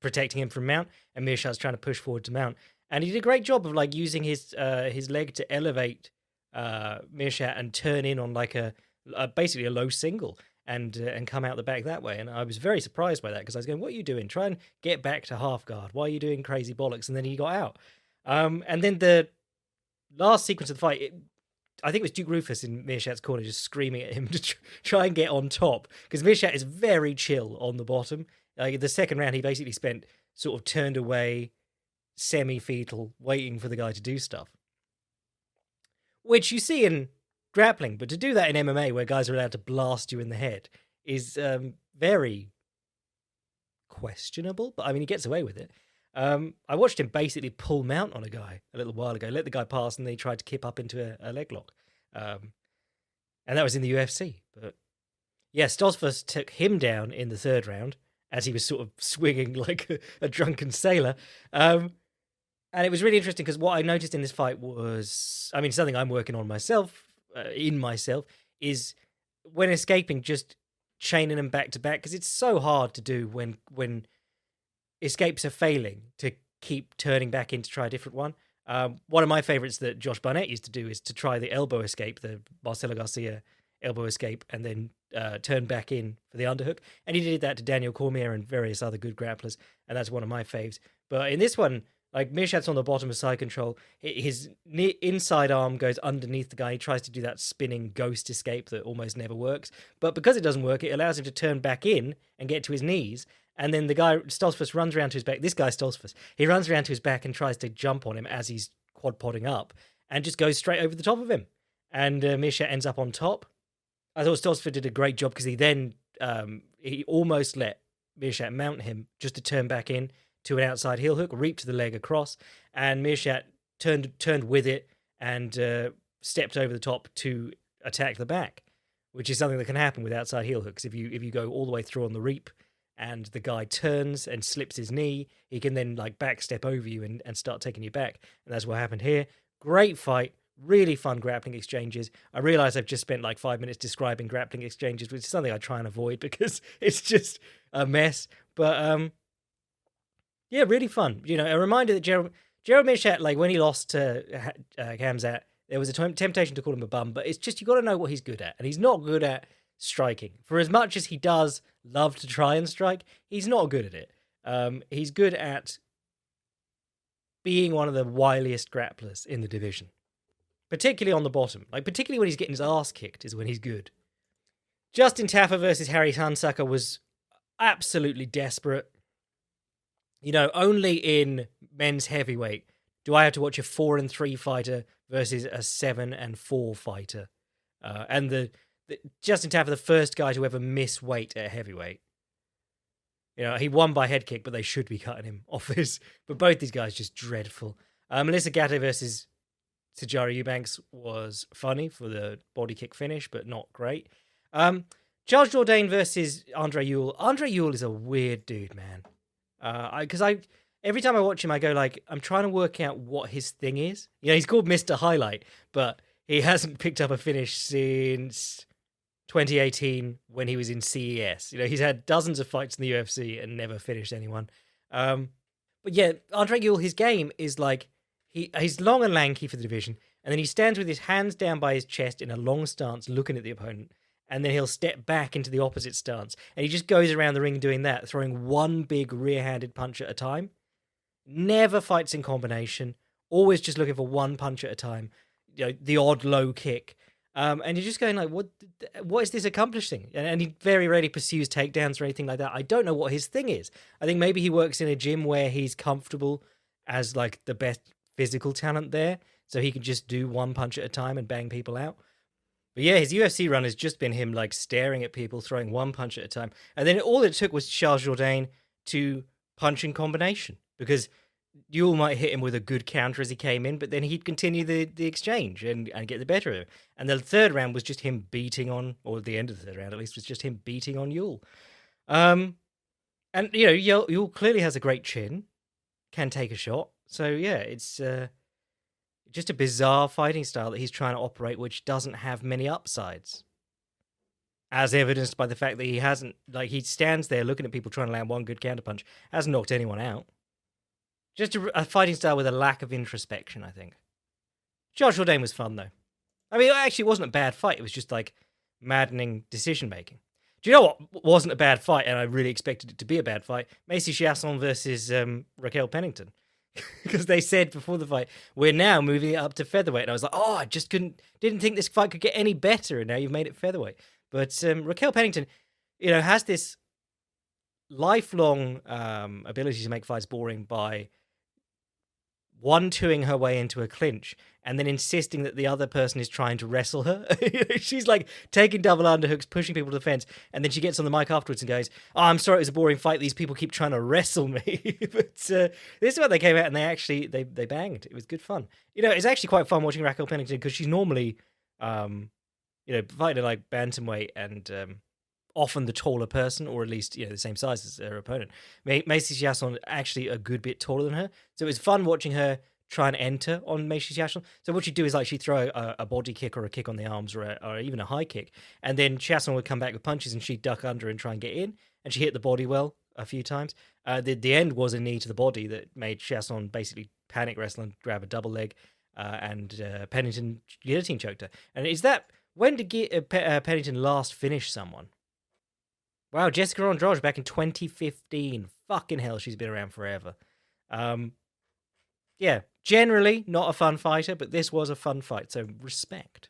protecting him from mount, and Meerschaert's trying to push forward to mount. And he did a great job of like using his leg to elevate Meerschaert and turn in on like basically a low single and come out the back that way. And I was very surprised by that, because I was going, what are you doing? Try and get back to half guard. Why are you doing crazy bollocks? And then he got out. And then the last sequence of the fight, I think it was Duke Rufus in Meerschaert's corner just screaming at him to try and get on top, because Meerschaert is very chill on the bottom. The second round, he basically spent sort of turned away, semi-fetal, waiting for the guy to do stuff, which you see in grappling, but to do that in MMA, where guys are allowed to blast you in the head, is very questionable. But I mean, he gets away with it. I watched him basically pull mount on a guy a little while ago, let the guy pass, and then he tried to kip up into a leg lock. And that was in the UFC. But yeah, Stoltzfus took him down in the third round as he was sort of swinging like a drunken sailor. And it was really interesting, because what I noticed in this fight was, I mean, something I'm working on myself, is when escaping, just chaining them back to back, because it's so hard to do when escapes are failing, to keep turning back in to try a different one. One of my favorites that Josh Barnett used to do is to try the elbow escape, the Marcelo Garcia elbow escape, and then turn back in for the underhook. And he did that to Daniel Cormier and various other good grapplers, and that's one of my faves. But in this one, like, Meerschaert's on the bottom of side control. His inside arm goes underneath the guy. He tries to do that spinning ghost escape that almost never works. But because it doesn't work, it allows him to turn back in and get to his knees. And then the guy, Stoltzfus, runs around to his back. This guy, Stoltzfus, he runs around to his back and tries to jump on him as he's quad-podding up, and just goes straight over the top of him. And Meerschaert ends up on top. I thought Stoltzfus did a great job, because he then he almost let Meerschaert mount him just to turn back in to an outside heel hook, reaped the leg across, and Meerschaert turned with it and stepped over the top to attack the back. which is something that can happen with outside heel hooks. If you go all the way through on the reap and the guy turns and slips his knee, he can then like backstep over you and start taking you back. And that's what happened here. Great fight. Really fun grappling exchanges. I realize I've just spent like 5 minutes describing grappling exchanges, which is something I try and avoid because it's just a mess. But yeah, really fun. You know, a reminder that Gerald Mishat, like when he lost to Khamzat, there was a temptation to call him a bum, but it's just you got to know what he's good at, and he's not good at striking. For as much as he does love to try and strike, he's not good at it. He's good at being one of the wiliest grapplers in the division, particularly on the bottom. Like particularly when he's getting his ass kicked is when he's good. Justin Taffer versus Harry Hunsucker was absolutely desperate. You know, only in men's heavyweight do I have to watch a 4-3 fighter versus a 7-4 fighter. And the Justin Taffer, the first guy to ever miss weight at heavyweight. You know, he won by head kick, but they should be cutting him off his. But both these guys just dreadful. Melissa Gatto versus Sijara Eubanks was funny for the body kick finish, but not great. Charles Jourdain versus Andre Ewell. Andre Ewell is a weird dude, man. Because every time I watch him, I go like, I'm trying to work out what his thing is. You know, he's called Mr. Highlight, but he hasn't picked up a finish since 2018 when he was in CES. You know, he's had dozens of fights in the UFC and never finished anyone. But yeah, Andre Ewell, his game is like, he's long and lanky for the division, and then he stands with his hands down by his chest in a long stance looking at the opponent, and then he'll step back into the opposite stance. And he just goes around the ring doing that, throwing one big rear-handed punch at a time. Never fights in combination. Always just looking for one punch at a time. You know, the odd low kick. And you're just going like, what is this accomplishing? And he very rarely pursues takedowns or anything like that. I don't know what his thing is. I think maybe he works in a gym where he's comfortable as like the best physical talent there. So he can just do one punch at a time and bang people out. But yeah, his UFC run has just been him like staring at people, throwing one punch at a time. And then all it took was Charles Jourdain to punch in combination, because Ewell might hit him with a good counter as he came in, but then he'd continue the exchange and get the better of him. And the third round was just him beating on, or the end of the third round at least, was just him beating on Ewell. And, you know, Ewell clearly has a great chin, can take a shot. So yeah, it's just a bizarre fighting style that he's trying to operate, which doesn't have many upsides. As evidenced by the fact that he hasn't, like, he stands there looking at people trying to land one good counterpunch, hasn't knocked anyone out. Just a fighting style with a lack of introspection, I think. Charles Jourdain was fun, though. I mean, actually, it wasn't a bad fight. It was just, like, maddening decision-making. Do you know what wasn't a bad fight, and I really expected it to be a bad fight? Macy Chiasson versus Raquel Pennington. Because they said before the fight, we're now moving it up to featherweight. And I was like, oh, I just didn't think this fight could get any better, and now you've made it featherweight. But Raquel Pennington, you know, has this lifelong ability to make fights boring by 1-2ing her way into a clinch and then insisting that the other person is trying to wrestle her. She's like taking double underhooks, pushing people to the fence, and then she gets on the mic afterwards and goes, oh, I'm sorry, it was a boring fight. These people keep trying to wrestle me. But this is what they came out and they banged. It was good fun. You know, it's actually quite fun watching Raquel Pennington because she's normally, you know, fighting like bantamweight and often the taller person, or at least, you know, the same size as her opponent. Macy Chiasson actually a good bit taller than her. So it was fun watching her try and enter on Macy Chiasson. So what she'd do is like she'd throw a body kick or a kick on the arms or even a high kick, and then Chiasson would come back with punches and she'd duck under and try and get in, and she hit the body well a few times. The end was a knee to the body that made Chiasson basically panic wrestle and grab a double leg, and Pennington guillotine choked her. And is that, when did Pennington last finish someone? Wow, Jessica Andrade back in 2015. Fucking hell, she's been around forever. Yeah, generally not a fun fighter, but this was a fun fight, so respect.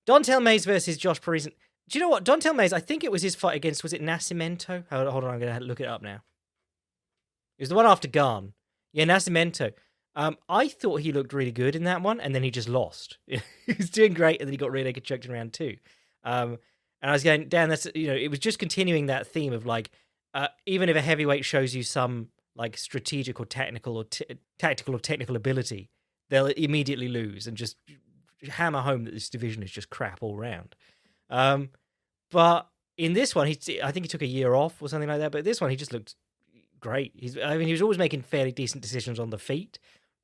Dontel Mays versus Josh Parisian. Do you know what? Dontel Mays, I think it was his fight against, was it Nascimento? Hold on, I'm going to look it up now. It was the one after Garn. Yeah, Nascimento. I thought he looked really good in that one, and then he just lost. He was doing great, and then he got rear naked choked in round 2. And I was going, Dan, that's, you know, it was just continuing that theme of like, even if a heavyweight shows you some like strategic or technical or tactical or technical ability, they'll immediately lose and just hammer home that this division is just crap all round. But in this one, I think he took a year off or something like that. But this one, he just looked great. He was always making fairly decent decisions on the feet,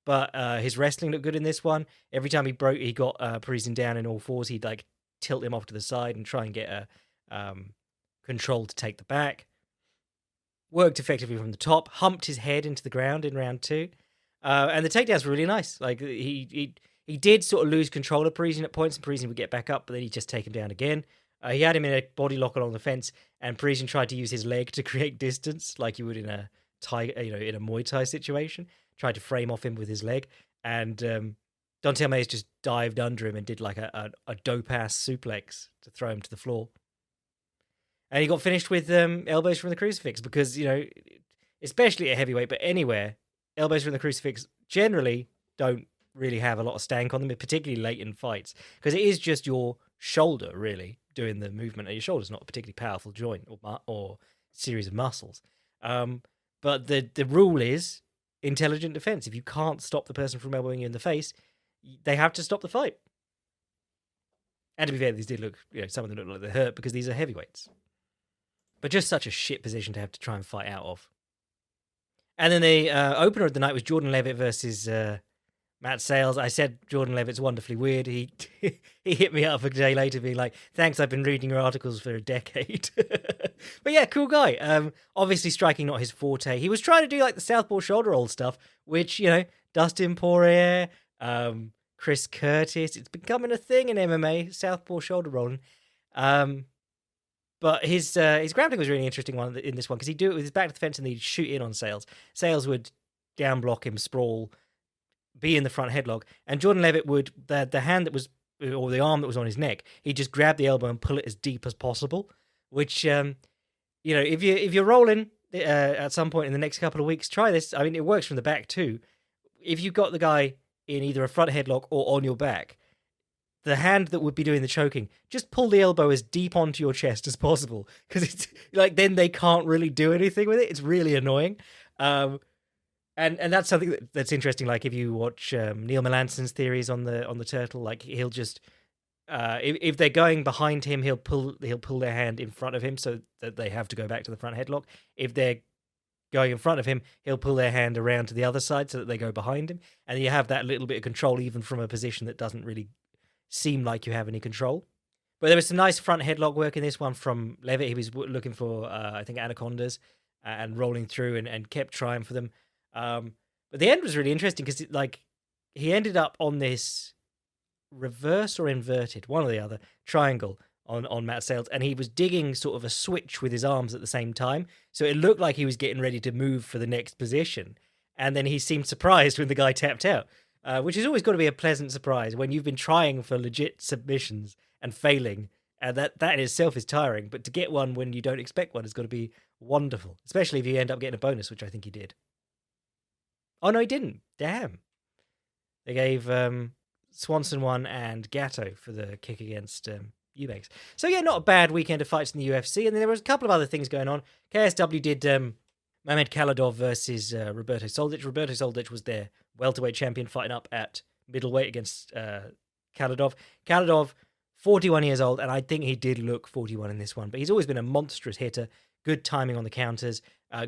but his wrestling looked good in this one. Every time he got Parisian down in all fours, he'd like tilt him off to the side and try and get a control to take the back. Worked effectively from the top, humped his head into the ground in round 2. And the takedowns were really nice. Like he did sort of lose control of Parisian at points, and Parisian would get back up, but then he'd just take him down again. He had him in a body lock along the fence, and Parisian tried to use his leg to create distance, like you would in a in a Muay Thai situation. Tried to frame off him with his leg, and Dante Mays just dived under him and did like a dope ass suplex to throw him to the floor. And he got finished with elbows from the crucifix because, especially at heavyweight, but anywhere, elbows from the crucifix generally don't really have a lot of stank on them, particularly late in fights, because it is just your shoulder, really, doing the movement, and your shoulder's not a particularly powerful joint or series of muscles. But the rule is intelligent defense. If you can't stop the person from elbowing you in the face, they have to stop the fight. And to be fair, these did look, some of them look like they hurt because these are heavyweights. But just such a shit position to have to try and fight out of. And then the opener of the night was Jordan Levitt versus Matt Sales. I said Jordan Levitt's wonderfully weird. He hit me up a day later being like, thanks, I've been reading your articles for a decade. But yeah, cool guy. Obviously striking not his forte. He was trying to do like the southpaw shoulder roll stuff, which, Dustin Poirier, Chris Curtis, it's becoming a thing in MMA, southpaw shoulder rolling. But his grappling was a really interesting one in this one because he'd do it with his back to the fence and then he'd shoot in on Sales. Sales would down block him, sprawl, be in the front headlock, and Jordan Levitt would, the hand that was, or the arm that was on his neck, he'd just grab the elbow and pull it as deep as possible, which, if you're rolling at some point in the next couple of weeks, try this. I mean, it works from the back too. If you've got the guy in either a front headlock or on your back, the hand that would be doing the choking, just pull the elbow as deep onto your chest as possible, because it's like then they can't really do anything with it. It's really annoying. And that's something that's interesting. Like if you watch Neil Melanson's theories on the turtle, like he'll just if they're going behind him, he'll pull their hand in front of him so that they have to go back to the front headlock. If they're going in front of him, he'll pull their hand around to the other side so that they go behind him, and you have that little bit of control even from a position that doesn't really seem like you have any control. But there was some nice front headlock work in this one from Levitt. He was looking for I think anacondas and rolling through and kept trying for them. But the end was really interesting because he ended up on this reverse or inverted, one or the other, triangle on Matt Sales, and he was digging sort of a switch with his arms at the same time. So it looked like he was getting ready to move for the next position. And then he seemed surprised when the guy tapped out, which has always got to be a pleasant surprise when you've been trying for legit submissions and failing. And that in itself is tiring. But to get one when you don't expect one has got to be wonderful, especially if you end up getting a bonus, which I think he did. Oh, no, he didn't. Damn. They gave Swanson one and Gatto for the kick against Eubanks. So, yeah, not a bad weekend of fights in the UFC. And then there was a couple of other things going on. KSW did Mamed Khalidov versus Roberto Soldic. Roberto Soldic was their welterweight champion, fighting up at middleweight against Khalidov. Khalidov, 41 years old, and I think he did look 41 in this one. But he's always been a monstrous hitter, good timing on the counters,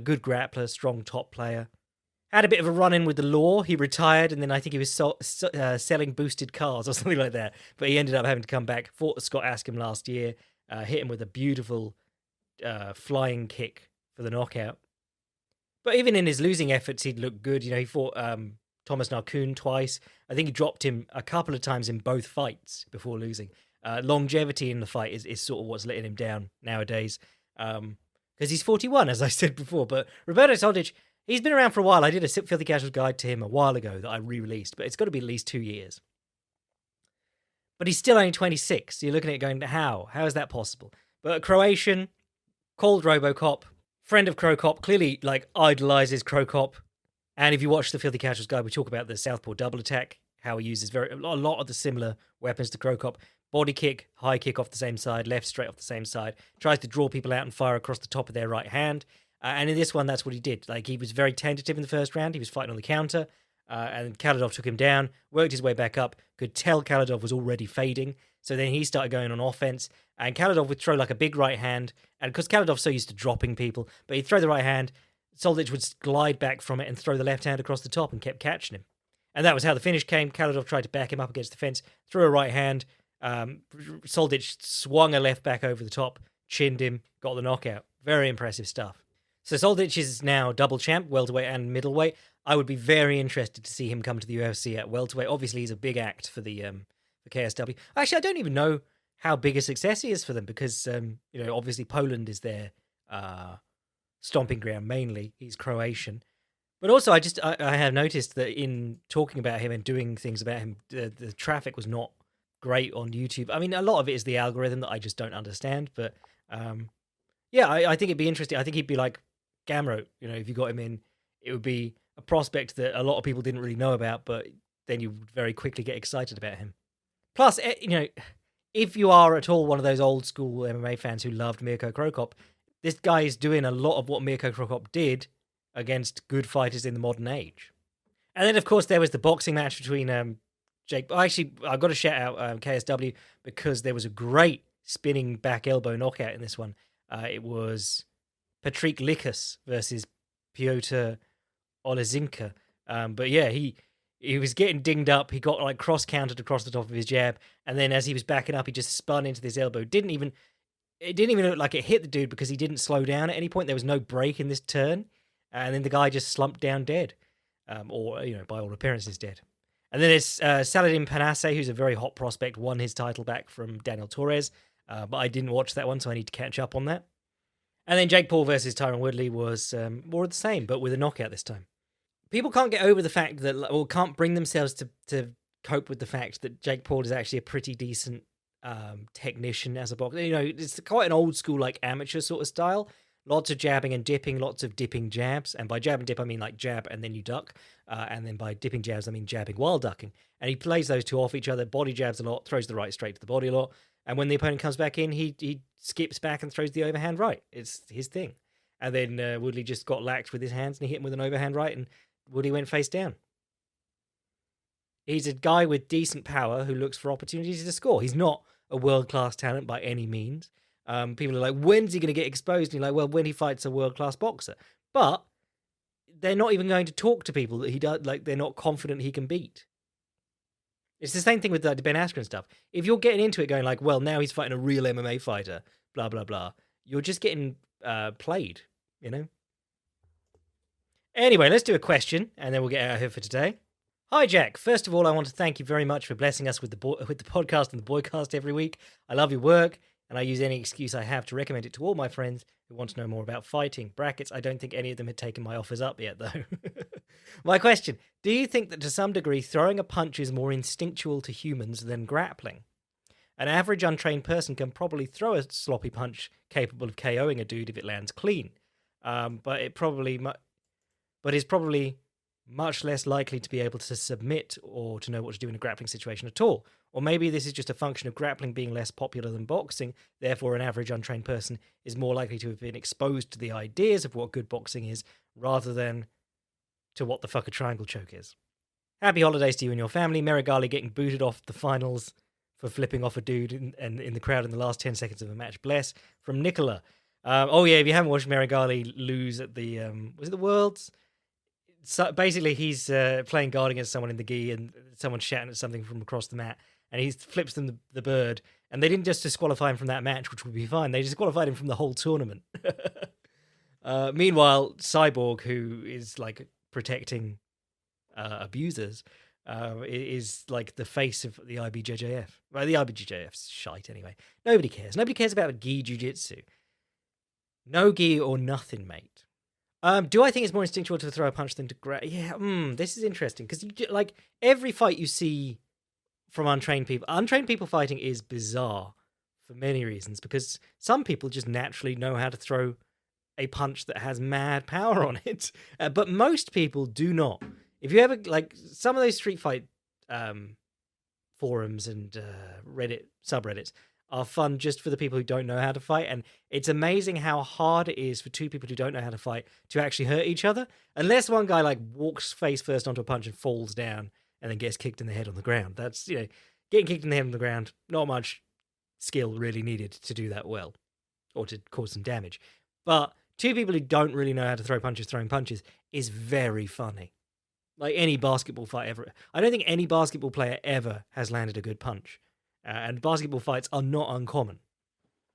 good grappler, strong top player. Had a bit of a run-in with the law. He retired, and then I think he was selling boosted cars or something like that. But he ended up having to come back, fought Scott Askham last year, hit him with a beautiful flying kick for the knockout. But even in his losing efforts, he'd looked good. He fought Thomas Narkun twice. I think he dropped him a couple of times in both fights before losing. Longevity in the fight is sort of what's letting him down nowadays. Because he's 41, as I said before. But Roberto Soldic, he's been around for a while. I did a Filthy Casuals guide to him a while ago that I re-released, but it's got to be at least 2 years. But he's still only 26. So you're looking at it going, how? How is that possible? But a Croatian, called RoboCop, friend of Crocop, clearly idolizes Crocop. And if you watch the Filthy Casuals guide, we talk about the Southpaw double attack, how he uses a lot of the similar weapons to Crocop. Body kick, high kick off the same side, left straight off the same side. Tries to draw people out and fire across the top of their right hand. And in this one, that's what he did. He was very tentative in the first round. He was fighting on the counter. and Kaladov took him down, worked his way back up, could tell Kaladov was already fading, so then he started going on offense, and Kaladov would throw like a big right hand, and because Kaladov's so used to dropping people, but he'd throw the right hand, Soldic would glide back from it and throw the left hand across the top and kept catching him. And that was how the finish came. Kaladov tried to back him up against the fence, threw a right hand, Soldic swung a left back over the top, chinned him, got the knockout. Very impressive stuff. So Soldic is now double champ, welterweight and middleweight. I would be very interested to see him come to the UFC at welterweight. Obviously, he's a big act for the for KSW. Actually, I don't even know how big a success he is for them because obviously Poland is their stomping ground mainly. He's Croatian, but also I have noticed that in talking about him and doing things about him, the traffic was not great on YouTube. I mean, a lot of it is the algorithm that I just don't understand, but I think it'd be interesting. I think he'd be like Gamrot. If you got him in, it would be a prospect that a lot of people didn't really know about, but then you would very quickly get excited about him. Plus, if you are at all one of those old school MMA fans who loved Mirko Cro Cop, this guy is doing a lot of what Mirko Cro Cop did against good fighters in the modern age. And then, of course, there was the boxing match between Jake. Actually, I've got to shout out KSW because there was a great spinning back elbow knockout in this one. It was Patrick Likas versus Piotr Olezinka. But yeah, he was getting dinged up. He got like cross-countered across the top of his jab. And then as he was backing up, he just spun into this elbow. It didn't even look like it hit the dude because he didn't slow down at any point. There was no break in this turn. And then the guy just slumped down dead. Or by all appearances, dead. And then there's Saladin Panase, who's a very hot prospect, won his title back from Daniel Torres. But I didn't watch that one, so I need to catch up on that. And then Jake Paul versus Tyron Woodley was more of the same, but with a knockout this time. People can't get over the fact that, or can't bring themselves to cope with the fact that Jake Paul is actually a pretty decent technician as a boxer. It's quite an old school, like amateur sort of style. Lots of jabbing and dipping, lots of dipping jabs. And by jab and dip, I mean like jab and then you duck. And then by dipping jabs, I mean jabbing while ducking. And he plays those two off each other, body jabs a lot, throws the right straight to the body a lot. And when the opponent comes back in, he skips back and throws the overhand right. It's his thing. And then Woodley just got laxed with his hands and he hit him with an overhand right and Woodley went face down. He's a guy with decent power who looks for opportunities to score. He's not a world-class talent by any means. People are like, when's he going to get exposed? And you're like, well, when he fights a world-class boxer. But they're not even going to talk to people that he does, like they're not confident he can beat. It's the same thing with the Ben Askren stuff. If you're getting into it going like, well, now he's fighting a real MMA fighter, blah, blah, blah, you're just getting played, Anyway, let's do a question, and then we'll get out of here for today. Hi, Jack. First of all, I want to thank you very much for blessing us with the podcast and the Boycast every week. I love your work, and I use any excuse I have to recommend it to all my friends who want to know more about fighting. Brackets, I don't think any of them had taken my offers up yet, though. My question, do you think that to some degree throwing a punch is more instinctual to humans than grappling? An average untrained person can probably throw a sloppy punch capable of KOing a dude if it lands clean, but is probably much less likely to be able to submit or to know what to do in a grappling situation at all. Or maybe this is just a function of grappling being less popular than boxing, therefore an average untrained person is more likely to have been exposed to the ideas of what good boxing is rather than to what the fuck a triangle choke is. Happy holidays to you and your family. Merigali getting booted off the finals for flipping off a dude in the crowd in the last 10 seconds of a match. Bless. From Nicola. If you haven't watched Merigali lose at the, was it the Worlds? So basically, he's playing guard against someone in the gi, and someone's shouting at something from across the mat, and he flips them the bird. And they didn't just disqualify him from that match, which would be fine. They disqualified him from the whole tournament. Meanwhile, Cyborg, who is like protecting abusers, is like the face of the IBJJF. Well, the IBJJF's shite anyway. Nobody cares. Nobody cares about gi jiu-jitsu. No gi or nothing, mate. Do I think it's more instinctual to throw a punch than to grab? Yeah, this is interesting because like every fight you see from untrained people fighting is bizarre for many reasons because some people just naturally know how to throw a punch that has mad power on it, but most people do not. If you ever like some of those street fight forums and Reddit subreddits, are fun just for the people who don't know how to fight. And it's amazing how hard it is for two people who don't know how to fight to actually hurt each other. Unless one guy like walks face first onto a punch and falls down and then gets kicked in the head on the ground. That's, getting kicked in the head on the ground, not much skill really needed to do that well or to cause some damage. But two people who don't really know how to throw punches throwing punches is very funny. Like any basketball fight ever. I don't think any basketball player ever has landed a good punch. And basketball fights are not uncommon.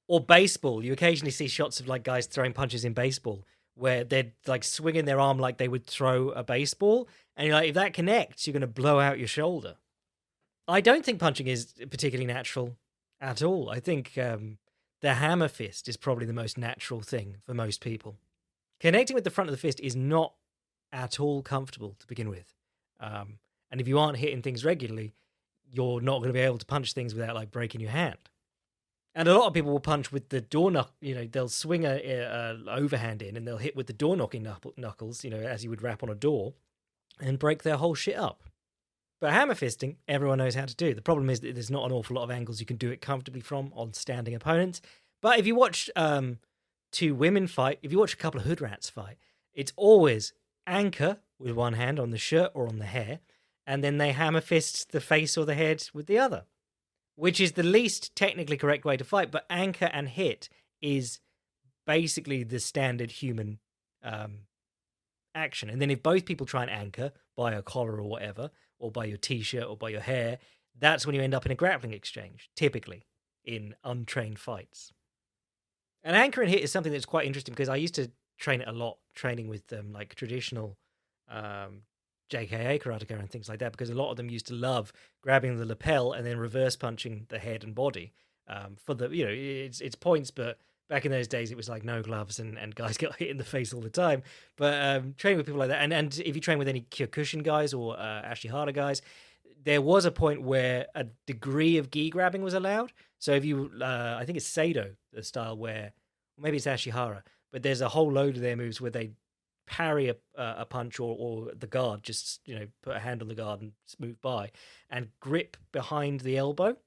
Or baseball. You occasionally see shots of like guys throwing punches in baseball where they're like swinging their arm like they would throw a baseball. And you're like, if that connects, you're going to blow out your shoulder. I don't think punching is particularly natural at all. I think the hammer fist is probably the most natural thing for most people. Connecting with the front of the fist is not at all comfortable to begin with. And if you aren't hitting things regularly, you're not going to be able to punch things without like breaking your hand. And a lot of people will punch with the door they'll swing a overhand in and they'll hit with the door knocking knuckles, as you would rap on a door, and break their whole shit up. But hammer fisting, everyone knows how to do. The problem is that there's not an awful lot of angles you can do it comfortably from on standing opponents. But if you watch two women fight, if you watch a couple of hood rats fight, it's always anchor with one hand on the shirt or on the hair, and then they hammer fist the face or the head with the other, which is the least technically correct way to fight. But anchor and hit is basically the standard human action. And then if both people try and anchor by a collar or whatever, or by your t-shirt or by your hair, that's when you end up in a grappling exchange, typically in untrained fights. And anchor and hit is something that's quite interesting because I used to train it a lot, training with like traditional JKA karateka and things like that, because a lot of them used to love grabbing the lapel and then reverse punching the head and body for the, it's points, but back in those days, it was like no gloves and guys get hit in the face all the time. But training with people like that, and if you train with any Kyokushin guys or Ashihara guys, there was a point where a degree of gi grabbing was allowed. So if you, I think it's Seido, the style where, or maybe it's Ashihara, but there's a whole load of their moves where they parry a punch or the guard, just, put a hand on the guard and move by and grip behind the elbow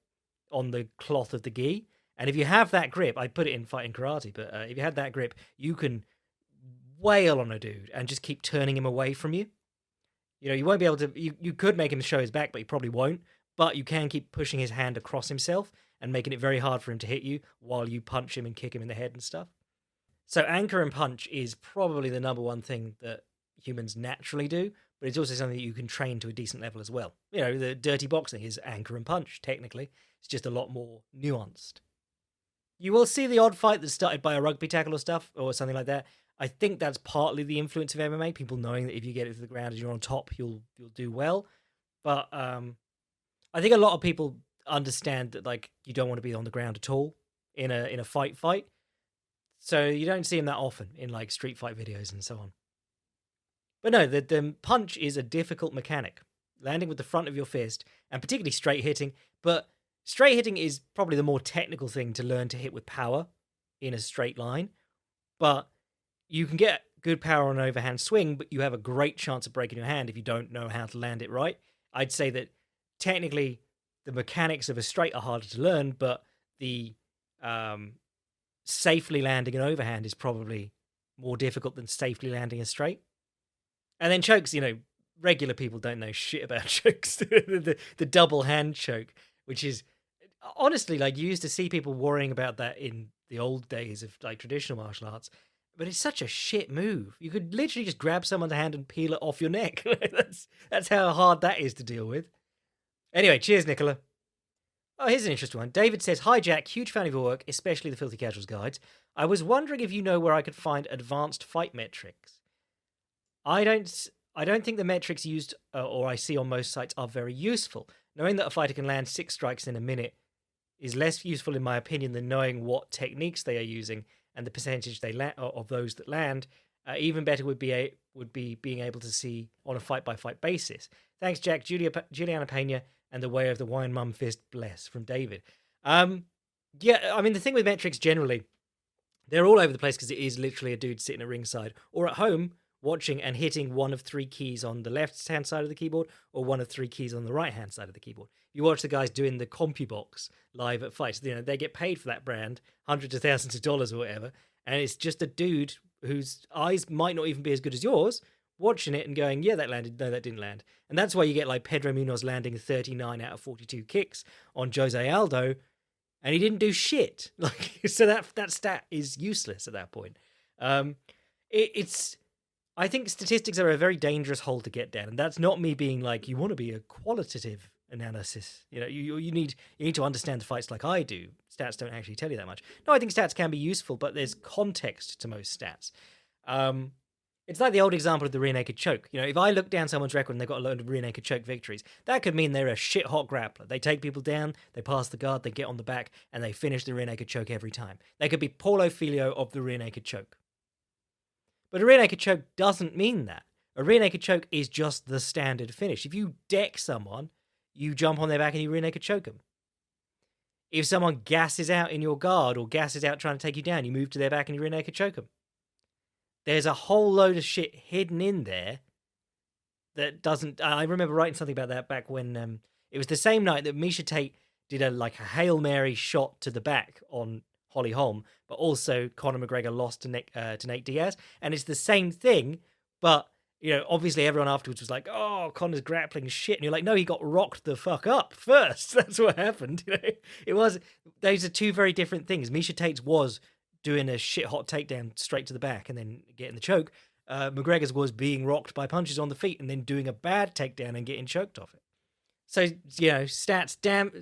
on the cloth of the gi. And if you have that grip, I put it in fighting karate, but if you had that grip, you can wail on a dude and just keep turning him away from you. You won't be able to, you could make him show his back, but you probably won't. But you can keep pushing his hand across himself and making it very hard for him to hit you while you punch him and kick him in the head and stuff. So anchor and punch is probably the number one thing that humans naturally do, but it's also something that you can train to a decent level as well. The dirty boxing is anchor and punch, technically. It's just a lot more nuanced. You will see the odd fight that's started by a rugby tackle or stuff, or something like that. I think that's partly the influence of MMA, people knowing that if you get it to the ground and you're on top, you'll do well. But I think a lot of people understand that like you don't want to be on the ground at all in a fight. So you don't see them that often in like street fight videos and so on. But no, the punch is a difficult mechanic. Landing with the front of your fist, and particularly straight hitting, but straight hitting is probably the more technical thing to learn to hit with power in a straight line. But you can get good power on an overhand swing, but you have a great chance of breaking your hand if you don't know how to land it right. I'd say that technically the mechanics of a straight are harder to learn, but the safely landing an overhand is probably more difficult than safely landing a straight. And then chokes, regular people don't know shit about chokes. the double hand choke, which is honestly, like, you used to see people worrying about that in the old days of like traditional martial arts, but it's such a shit move. You could literally just grab someone's hand and peel it off your neck. That's how hard that is to deal with. Anyway, cheers, Nicola. Oh, here's an interesting one. David says, "Hi, Jack. Huge fan of your work, especially the Filthy Casuals guides. I was wondering if you know where I could find advanced fight metrics. I don't think the metrics used or I see on most sites are very useful. Knowing that a fighter can land 6 strikes in a minute is less useful, in my opinion, than knowing what techniques they are using and the percentage of those that land. Even better would be being able to see on a fight-by-fight basis. Thanks, Jack. Juliana Pena and the Way of the Wine Mum Fist, bless," from David. Yeah, I mean, the thing with metrics generally, they're all over the place because it is literally a dude sitting at ringside or at home watching and hitting one of 3 keys on the left-hand side of the keyboard or one of 3 keys on the right-hand side of the keyboard. You watch the guys doing the CompuBox live at fights. You know, they get paid for that brand, hundreds of thousands of dollars or whatever, and it's just a dude whose eyes might not even be as good as yours, watching it and going, yeah, that landed, no, that didn't land. And that's why you get like Pedro Munoz landing 39 out of 42 kicks on Jose Aldo, and he didn't do shit. Like, so that stat is useless at that point. I think statistics are a very dangerous hole to get down, and that's not me being like, you want to be a qualitative analysis. You know, you need to understand the fights like I do. Stats don't actually tell you that much. No, I think stats can be useful, but there's context to most stats. It's like the old example of the rear naked choke. You know, if I look down someone's record and they've got a load of rear naked choke victories, that could mean they're a shit hot grappler. They take people down, they pass the guard, they get on the back, and they finish the rear naked choke every time. They could be Paulo Filho of the rear naked choke. But a rear naked choke doesn't mean that. A rear naked choke is just the standard finish. If you deck someone, you jump on their back and you rear naked choke them. If someone gasses out in your guard or gasses out trying to take you down, you move to their back and you rear naked choke them. There's a whole load of shit hidden in there that doesn't... I remember writing something about that back when... it was the same night that Miesha Tate did a Hail Mary shot to the back on Holly Holm, but also Conor McGregor lost to Nate Diaz. And it's the same thing, but, you know, obviously everyone afterwards was like, oh, Conor's grappling shit. And you're like, no, he got rocked the fuck up first. That's what happened. You know, those are two very different things. Miesha Tate's was doing a shit hot takedown straight to the back and then getting the choke. McGregor's was being rocked by punches on the feet and then doing a bad takedown and getting choked off it. So, you know, stats, damn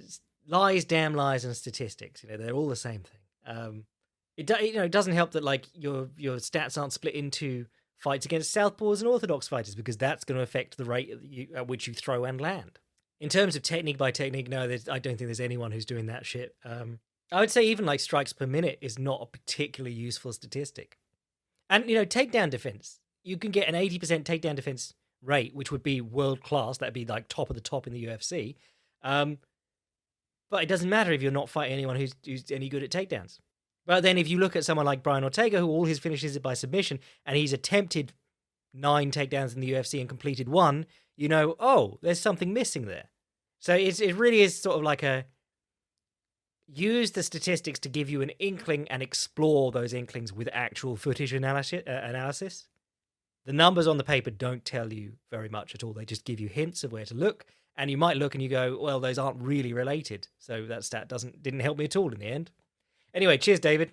lies, and statistics. You know, they're all the same thing. It doesn't help that like your stats aren't split into fights against southpaws and orthodox fighters, because that's going to affect the rate at which you throw and land. In terms of technique by technique, no, I don't think there's anyone who's doing that shit. I would say even like strikes per minute is not a particularly useful statistic. And, you know, takedown defense, you can get an 80% takedown defense rate, which would be world class. That'd be like top of the top in the UFC. But it doesn't matter if you're not fighting anyone who's any good at takedowns. But then if you look at someone like Brian Ortega, who all his finishes are by submission, and he's attempted 9 takedowns in the UFC and completed 1, you know, oh, there's something missing there. So it really is sort of like use the statistics to give you an inkling and explore those inklings with actual footage analysis. The numbers on the paper don't tell you very much at all. They just give you hints of where to look, and you might look and you go, well, those aren't really related. So that stat didn't help me at all in the end. Anyway, cheers, David.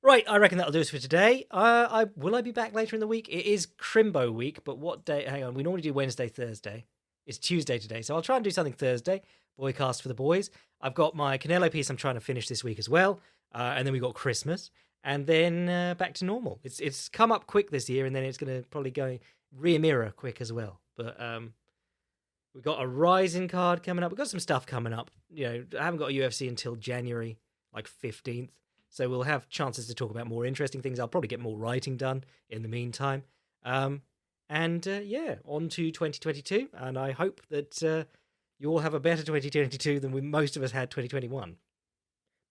Right, I reckon that'll do us for today. Will I be back later in the week? It is Crimbo week, but what day? Hang on, we normally do Wednesday, Thursday. It's Tuesday today, so I'll try and do something Thursday. Boycast for the boys. I've got my Canelo piece I'm trying to finish this week as well, and then we got Christmas, and then back to normal. It's come up quick this year, and then it's going to probably go rear mirror quick as well. But we've got a Rising card coming up. We've got some stuff coming up. You know, I haven't got a UFC until January, like 15th, so we'll have chances to talk about more interesting things. I'll probably get more writing done in the meantime. Yeah, on to 2022, and I hope that you all have a better 2022 than most of us had 2021.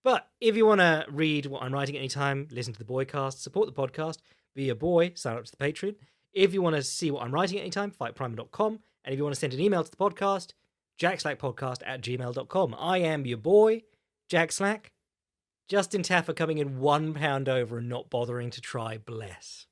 But if you want to read what I'm writing at any time, listen to the Boycast, support the podcast, be a boy, sign up to the Patreon. If you want to see what I'm writing at any time, fightprimer.com. And if you want to send an email to the podcast, jackslackpodcast@gmail.com. I am your boy, Jack Slack. Justin Taffer coming in £1 over and not bothering to try, bless.